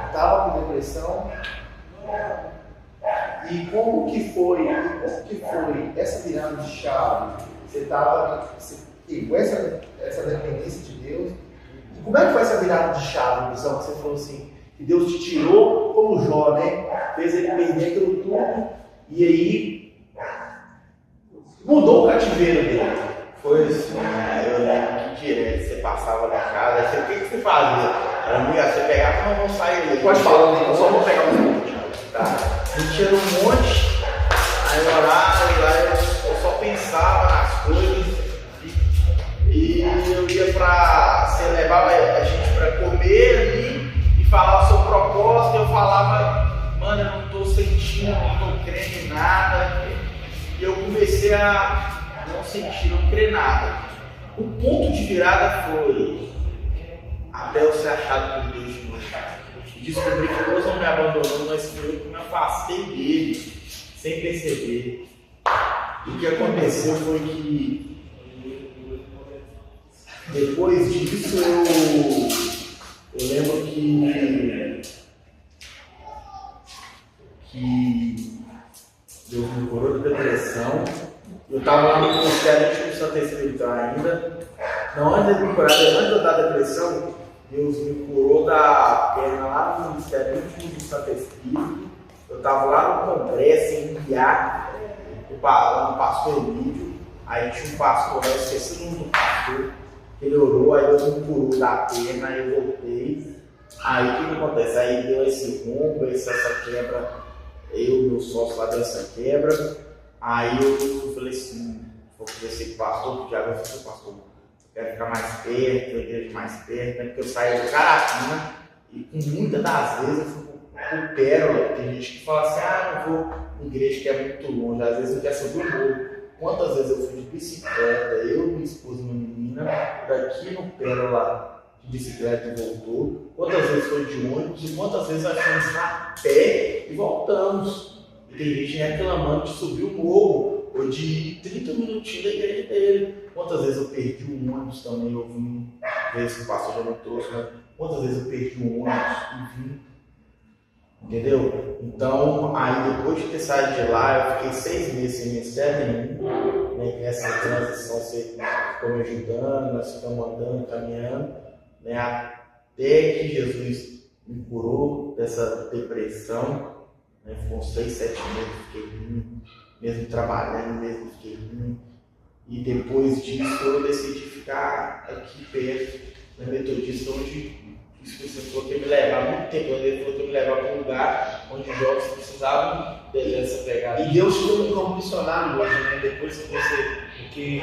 [SPEAKER 3] estava com depressão. E como que foi essa virada de chave? Você pegou essa dependência de Deus. E como é que foi essa virada de chave, visão, que você falou assim, que Deus te tirou como Jó, né? Fez ele perder aquilo tudo, e aí mudou o cativeiro dele.
[SPEAKER 1] Foi assim, eu lembro que direto você passava na casa, o que você fazia? Era muito, você pegava, não vou sair ali.
[SPEAKER 3] Pode falar, eu só vou pegar um monte.
[SPEAKER 1] Tá. Me tira um monte, aí eu orava, eu só pensava nas coisas, e eu ia você levava a gente pra comer ali, e falava o seu propósito, eu falava, mano, eu não tô sentindo, não tô crendo em nada, e eu comecei a não sentir, não crer nada. O ponto de virada foi até eu ser achado por Deus de novo. E descobri que Deus não me abandonou, mas que eu me afastei dele sem perceber. E o que aconteceu foi que depois disso eu lembro que Deus me curou de depressão. Eu estava lá no Ministério do Santo Espírito ainda. Não, antes de eu dar depressão, Deus me curou da perna lá no Ministério Íntimo do Santo Espírito. Eu estava lá no Congresso em Iá, no pastor Emílio. Aí tinha um pastor, eu esqueci o nome do pastor. Ele orou, aí Deus me curou da perna, aí eu voltei. Aí o que acontece? Aí deu esse rombo, essa quebra. Eu, meu sócio lá, deu essa quebra. Aí eu falei assim, vou fazer esse pastor, porque agora eu sou pastor. Eu quero ficar mais perto, a igreja mais perto, né? Porque eu saí do Caratina e muitas das vezes eu fui pro Pérola. Tem gente que fala assim, não vou em igreja que é muito longe, às vezes eu quero subir o morro. Quantas vezes eu fui de bicicleta, eu, minha esposa e minha menina, daqui no Pérola de bicicleta e voltou. Quantas vezes foi de ônibus e quantas vezes nós fomos a pé e voltamos. E tem gente reclamando de subir o morro ou de ir 30 minutinhos da igreja dele. Quantas vezes eu perdi um ônibus também, eu vim ver se o pastor já não trouxe, né? Quantas vezes eu perdi um ônibus e vim. Entendeu? Então, aí depois de ter saído de lá, eu fiquei 6 meses sem ministério nenhum, né? Nessa transição você ficou me ajudando, nós ficamos andando, caminhando, né? Até que Jesus me curou dessa depressão. né? Ficou uns 6, 7 meses, fiquei ruim, mesmo trabalhando, mesmo fiquei ruim. E depois disso eu decidi ficar aqui perto da Metodista, onde o Espírito falou que ia me levar muito tempo, ele falou que ia me levar para um lugar onde os jovens precisavam dessa pegada.
[SPEAKER 3] E Deus te deu um campo missionário hoje, né? Depois que você. Porque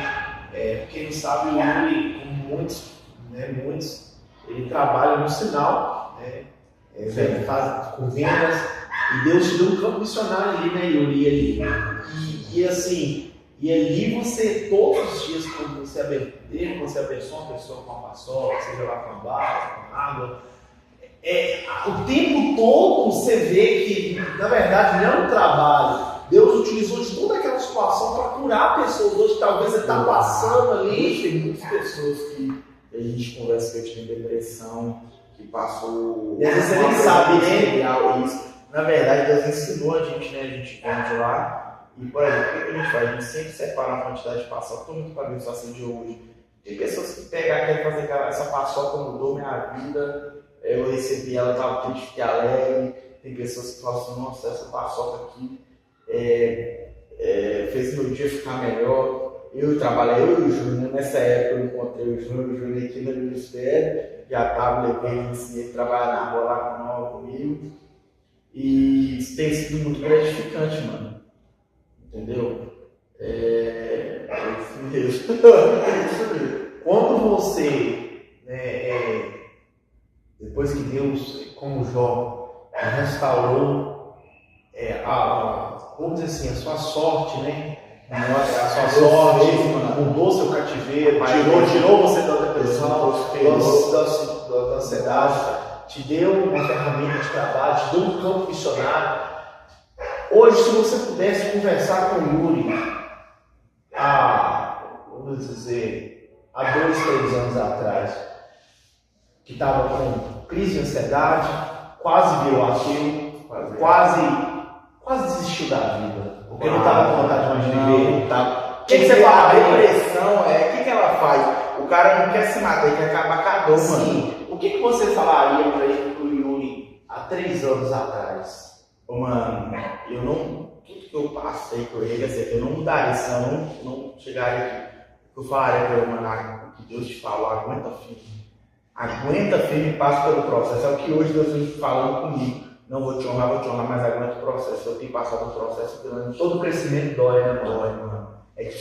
[SPEAKER 3] quem não sabe, o Yuri, como muitos, ele trabalha no sinal, né? Ele faz com vendas, e Deus te deu um campo missionário ali, né, Yuri? E ali você, todos os dias, quando você abençoa uma pessoa com uma paçoca, você jogar com uma barra, com água, o tempo todo você vê que, na verdade, não é um trabalho. Deus utilizou de toda aquela situação para curar pessoas hoje, talvez você está passando ali.
[SPEAKER 1] Tem muitas pessoas que a gente conversa que eu tive depressão, que passou.
[SPEAKER 3] E às vezes você nem sabe,
[SPEAKER 1] né? Isso. Na verdade, Deus ensinou a gente, né? A gente vem de lá. E, por exemplo, o que a gente faz? A gente sempre separa a quantidade de paçoca, todo mundo para abençoar assim de hoje. Tem pessoas que pegam e querem fazer essa paçoca, mudou minha vida, eu recebi ela, estava triste, fiquei alegre. Tem pessoas que falam assim, nossa, essa paçoca aqui fez meu dia ficar melhor. Eu e o Júnior, nessa época eu encontrei o Júnior aqui no ministério, já estava levando, ensinei a trabalhar na rua lá comigo. E isso tem sido muito gratificante, mano. Entendeu? É isso mesmo.
[SPEAKER 3] Quando você, depois que Deus, como Jó, restaurou vamos dizer assim, a sua sorte, né? A sua sorte, mudou seu cativeiro, tirou você da depressão, da ansiedade, te deu uma ferramenta de trabalho, te deu um campo missionário. Hoje, se você pudesse conversar com o Yuri vamos dizer, há 2, 3 anos atrás, que estava com crise de ansiedade, quase virou ateu, quase desistiu da vida, porque não estava com vontade mais de viver.
[SPEAKER 1] O que você fala? A depressão o que ela faz? O cara não quer se matar, ele quer acabar com a dor, mano.
[SPEAKER 3] O que você falaria para ele, pro Yuri, há 3 anos atrás?
[SPEAKER 1] Mano, tudo que eu passei por ele, eu não mudaria, senão eu não chegaria aqui. Eu falaria para ele, mano, o que Deus te falou, aguenta firme e passa pelo processo. É o que hoje Deus está falando comigo. Não vou te honrar, mas aguenta o processo. Eu tenho passado um processo grande.
[SPEAKER 3] Todo crescimento dói, né, mano?
[SPEAKER 1] Dói, mano.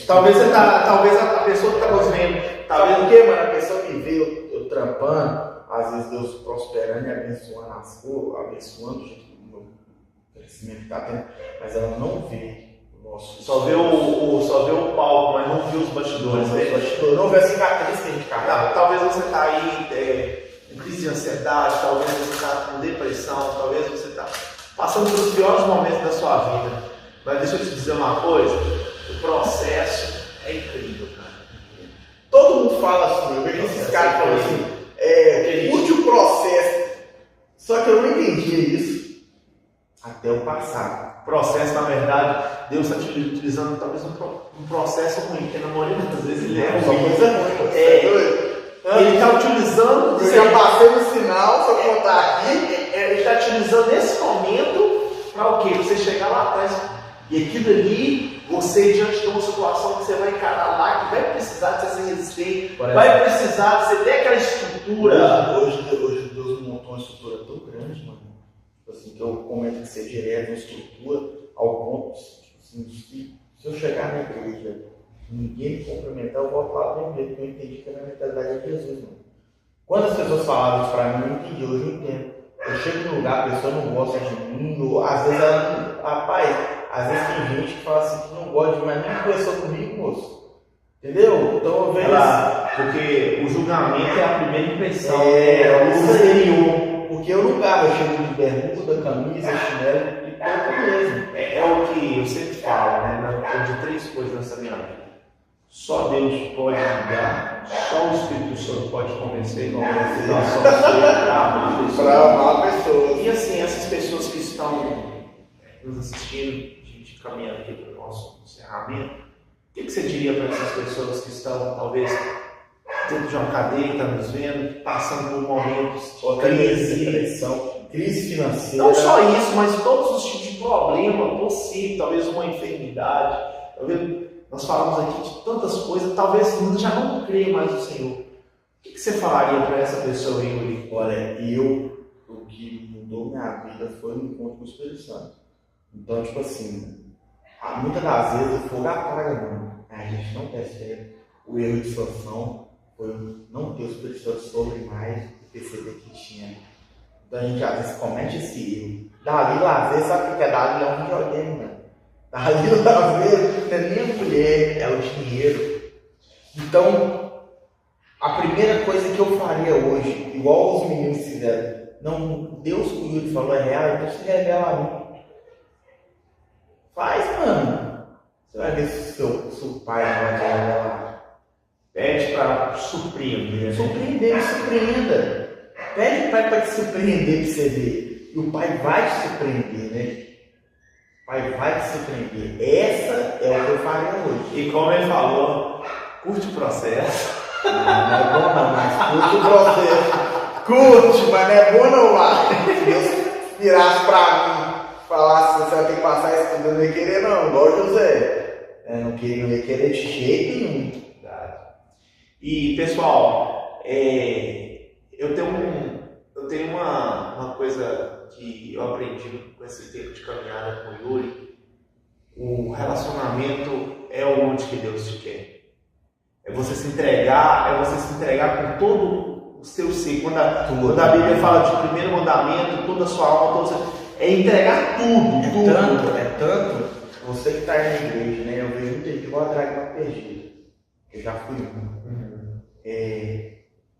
[SPEAKER 3] Talvez a pessoa que está nos vendo,
[SPEAKER 1] talvez porque, mano, a pessoa me vê eu trampando, às vezes Deus prosperando e abençoando as coisas, abençoando o crescimento que está tendo, mas ela não vê o nosso.
[SPEAKER 3] Só vê o palco, mas não vê os bastidores.
[SPEAKER 1] Não vê a cicatriz que a gente carrega.
[SPEAKER 3] Talvez você está aí em crise de ansiedade, talvez você está com depressão, talvez você está passando pelos piores momentos da sua vida. Mas deixa eu te dizer uma coisa, o processo é incrível, cara.
[SPEAKER 1] Todo mundo fala assim, eu vejo esses caras falando assim, curte o processo. Só que eu não entendi isso até o passado.
[SPEAKER 3] Processo, na verdade, Deus está te utilizando talvez um processo ruim, porque na maioria das vezes ele é
[SPEAKER 1] uma coisa ruim.
[SPEAKER 3] Ele está utilizando.
[SPEAKER 1] Eu já passei no sinal, só contar aqui.
[SPEAKER 3] Ele está utilizando esse momento para o quê? Você chegar lá atrás e aquilo ali, você diante de uma situação que você vai encarar lá, que vai precisar de você ser resistente, vai precisar de você ter aquela estrutura.
[SPEAKER 1] Hoje Deus montou uma estrutura tão grande, mano. Assim, que eu comento que ser direto uma estrutura ao ponto, assim, que se eu chegar na igreja, ninguém me cumprimentar, eu volto lá para igreja, porque eu entendi que a minha mentalidade é Jesus, mano. Quando as pessoas falavam isso para mim, eu não entendi, hoje eu entendo. Eu chego num lugar, a pessoa não gosta de mim, ou às vezes ela, rapaz, às vezes tem gente que fala assim que não gosta de mim, mas nem conversou comigo, moço. Entendeu? Então eu vejo
[SPEAKER 3] porque o julgamento é a primeira impressão,
[SPEAKER 1] o
[SPEAKER 3] exterior.
[SPEAKER 1] Porque eu não gabo, eu chego de bermuda, camisa, chinelo e pouco mesmo.
[SPEAKER 3] É o que eu sempre falo, né? De 3 coisas nessa minha vida. Só Deus pode mudar, só o Espírito Santo pode convencer,
[SPEAKER 1] para amar pessoas.
[SPEAKER 3] E assim, essas pessoas que estão nos assistindo, a gente caminhando aqui para o nosso encerramento, o que você diria para essas pessoas que estão, talvez, dentro de uma cadeia, que estão nos vendo, passando por momentos de crise,
[SPEAKER 1] depressão, crise financeira.
[SPEAKER 3] Não só isso, mas todos os tipos de problema possível, talvez uma enfermidade, talvez nós falamos aqui de tantas coisas, talvez já não crê mais no Senhor. O que você falaria para essa pessoa aí, Yuri?
[SPEAKER 1] Olha, o que mudou minha vida foi um encontro com o Espírito Santo. Então, tipo assim, muitas das vezes o fogo apaga, mano. A gente não percebe. O erro de solução foi não ter o Espírito Santo sobre mais e perceber que tinha. Então a gente às vezes comete esse erro. Dali lazer, sabe o que é dali? É um videogame, mano. Dali lazer não é nem a mulher, é o dinheiro. Então, a primeira coisa que eu faria hoje, igual os meninos fizeram, não, Deus que o Yuri falou é real, então se revela a mim. Faz, mano. Você vai ver se o pai não vai te revelar.
[SPEAKER 3] Pede para surpreender.
[SPEAKER 1] Surpreender, surpreenda. Pede o pai para te surpreender para você ver. E o pai vai te surpreender, né? O pai vai te surpreender. Essa é o que eu faria hoje.
[SPEAKER 3] E como ele falou, curte o processo.
[SPEAKER 1] Não é bom não, mas curte o processo. Curte, mas não é bom não, vai. Se Deus virasse para mim, falasse você vai ter que passar isso tudo, eu não ia querer não, igual o José. Eu não ia querer de jeito nenhum.
[SPEAKER 3] E pessoal, eu tenho uma coisa que eu aprendi com esse tempo de caminhada com o Yuri. O relacionamento é onde que Deus te quer. É você se entregar com todo o seu ser. Quando a Bíblia fala de primeiro mandamento, toda a sua alma, é entregar tudo.
[SPEAKER 1] É tanto, você que está aí na igreja, né? Eu vejo muita gente igual atrás de uma perdida. Eu já fui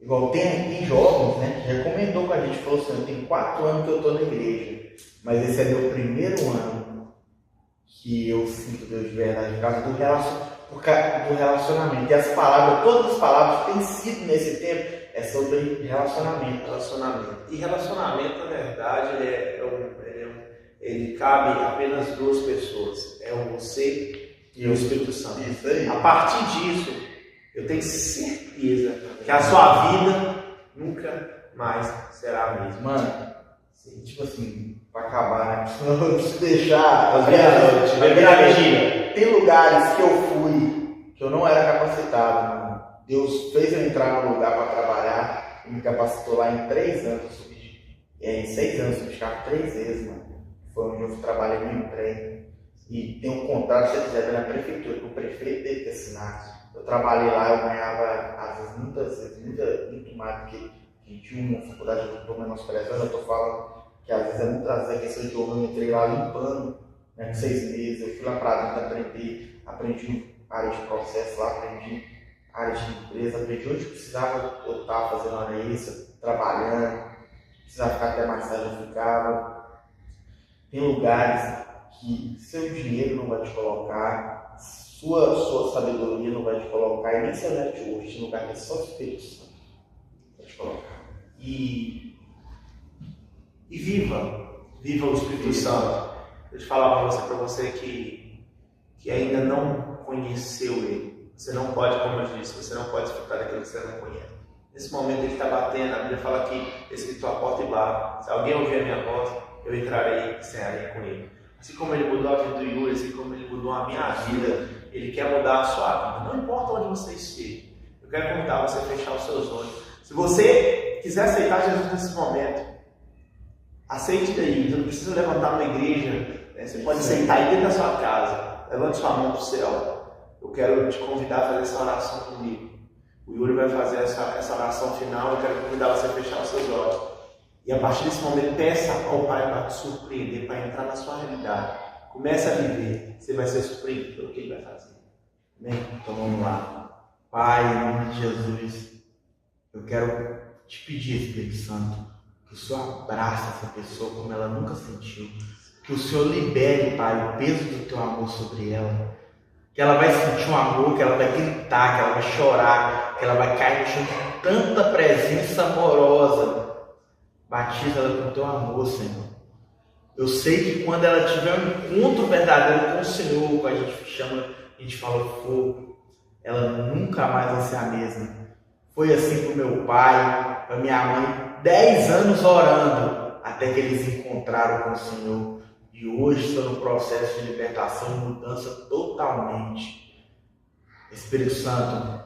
[SPEAKER 1] igual tem jovens, né, que já comentou com a gente, falou assim, tem 4 anos que eu estou na igreja, mas esse é meu primeiro ano que eu sinto Deus de verdade, por causa do relacionamento. E as palavras, todas as palavras que têm sido nesse tempo, é sobre relacionamento.
[SPEAKER 3] E relacionamento, na verdade, ele cabe apenas 2 pessoas. É você e o Espírito Santo.
[SPEAKER 1] Isso aí.
[SPEAKER 3] A partir disso, eu tenho certeza que a sua vida nunca mais será a mesma.
[SPEAKER 1] Mano, tipo assim, pra acabar, né? Não te deixar. Tem lugares que eu fui que eu não era capacitado, mano. Deus fez eu entrar no lugar para trabalhar e me capacitou lá em 3 anos. Em 6 anos, eu ficava 3 vezes, mano. Foi onde eu trabalhei no emprego. E tem um contrato, se você quiser ver, na prefeitura, que o prefeito teve que assinar. Eu trabalhei lá, eu ganhava, às vezes, muito mais do que tinha uma faculdade que eu estou menosprezando. Eu estou falando que às vezes é muitas vezes a questão de honra. Eu entrei lá limpando, né, com 6 meses. Eu fui lá para dentro, aprendi área de processo lá, aprendi área de empresa, aprendi onde precisava eu estar fazendo hora extra, trabalhando, precisava ficar até mais tarde, eu ficava. Tem lugares que seu dinheiro não vai te colocar, sua sabedoria não vai te colocar, e nem seu network, tem lugar que é só o Espírito Santo vai te colocar. E viva o Espírito Santo. Deixa eu falar para você que ainda não conheceu Ele. Você não pode, como eu disse, você não pode desfrutar daquilo que você não conhece. Nesse momento Ele está batendo, a Bíblia fala que escrito a porta e bate. Se alguém ouvir a minha voz, eu entrarei e cearei com Ele. Assim como Ele mudou a vida do Yuri, assim como Ele mudou a minha vida, Ele quer mudar a sua vida. Não importa onde você esteja. Eu quero convidar você a fechar os seus olhos. Se você quiser aceitar Jesus nesse momento, aceite daí. Você não precisa levantar uma igreja, né? Você pode sentar aí dentro da sua casa. Levante sua mão para o céu. Eu quero te convidar a fazer essa oração comigo. O Yuri vai fazer essa oração final. Eu quero convidar você a fechar os seus olhos. E a partir desse momento, peça ao Pai para te surpreender, para entrar na sua realidade. Comece a viver. Você vai ser surpreendido pelo que Ele vai fazer. Amém? Então vamos lá. Pai, em nome de Jesus, eu quero te pedir, Espírito Santo, que o Senhor abrace essa pessoa como ela nunca sentiu. Que o Senhor libere, Pai, o peso do teu amor sobre ela. Que ela vai sentir um amor, que ela vai gritar, que ela vai chorar, que ela vai cair no chão de tanta presença amorosa. Batiza ela com o teu amor, Senhor. Eu sei que quando ela tiver um encontro verdadeiro com o Senhor, como a gente chama, a gente fala fogo, ela nunca mais vai ser a mesma. Foi assim para o meu pai, para minha mãe, 10 anos orando, até que eles encontraram com o Senhor e hoje estão no processo de libertação e mudança totalmente. Espírito Santo,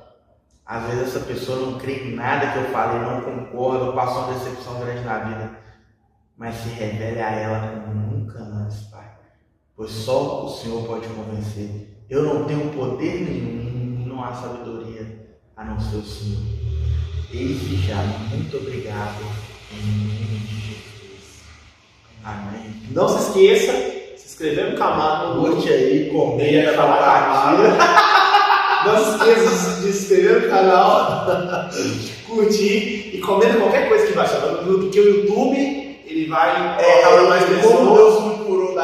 [SPEAKER 1] às vezes essa pessoa não crê em nada que eu falei, não concorda, passou uma decepção grande na vida, mas se revele a ela como nunca antes, Pai, pois só o Senhor pode convencer. Eu não tenho poder nenhum, não há sabedoria a não ser o Senhor. Desde já, muito obrigado, em nome de Jesus. Amém.
[SPEAKER 3] Não se esqueça, se inscrever no canal,
[SPEAKER 1] Curte aí, comenta,
[SPEAKER 3] compartilha. Não se esqueça de se inscrever no canal, curtir e comenta qualquer coisa que vai achar. Porque o YouTube, ele vai colocar mais pessoas.
[SPEAKER 1] Como Deus me curou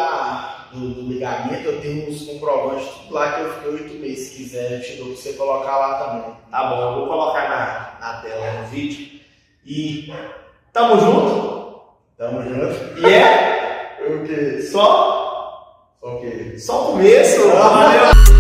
[SPEAKER 1] do ligamento, eu tenho uns comprovantes tudo lá que eu fiquei 8 meses. Se quiser, eu te dou pra você colocar lá também.
[SPEAKER 3] Tá bom, eu vou colocar na tela no vídeo. E tamo junto.
[SPEAKER 1] Tamo junto.
[SPEAKER 3] E é
[SPEAKER 1] o quê?
[SPEAKER 3] só
[SPEAKER 1] Só o quê?
[SPEAKER 3] o começo. Valeu.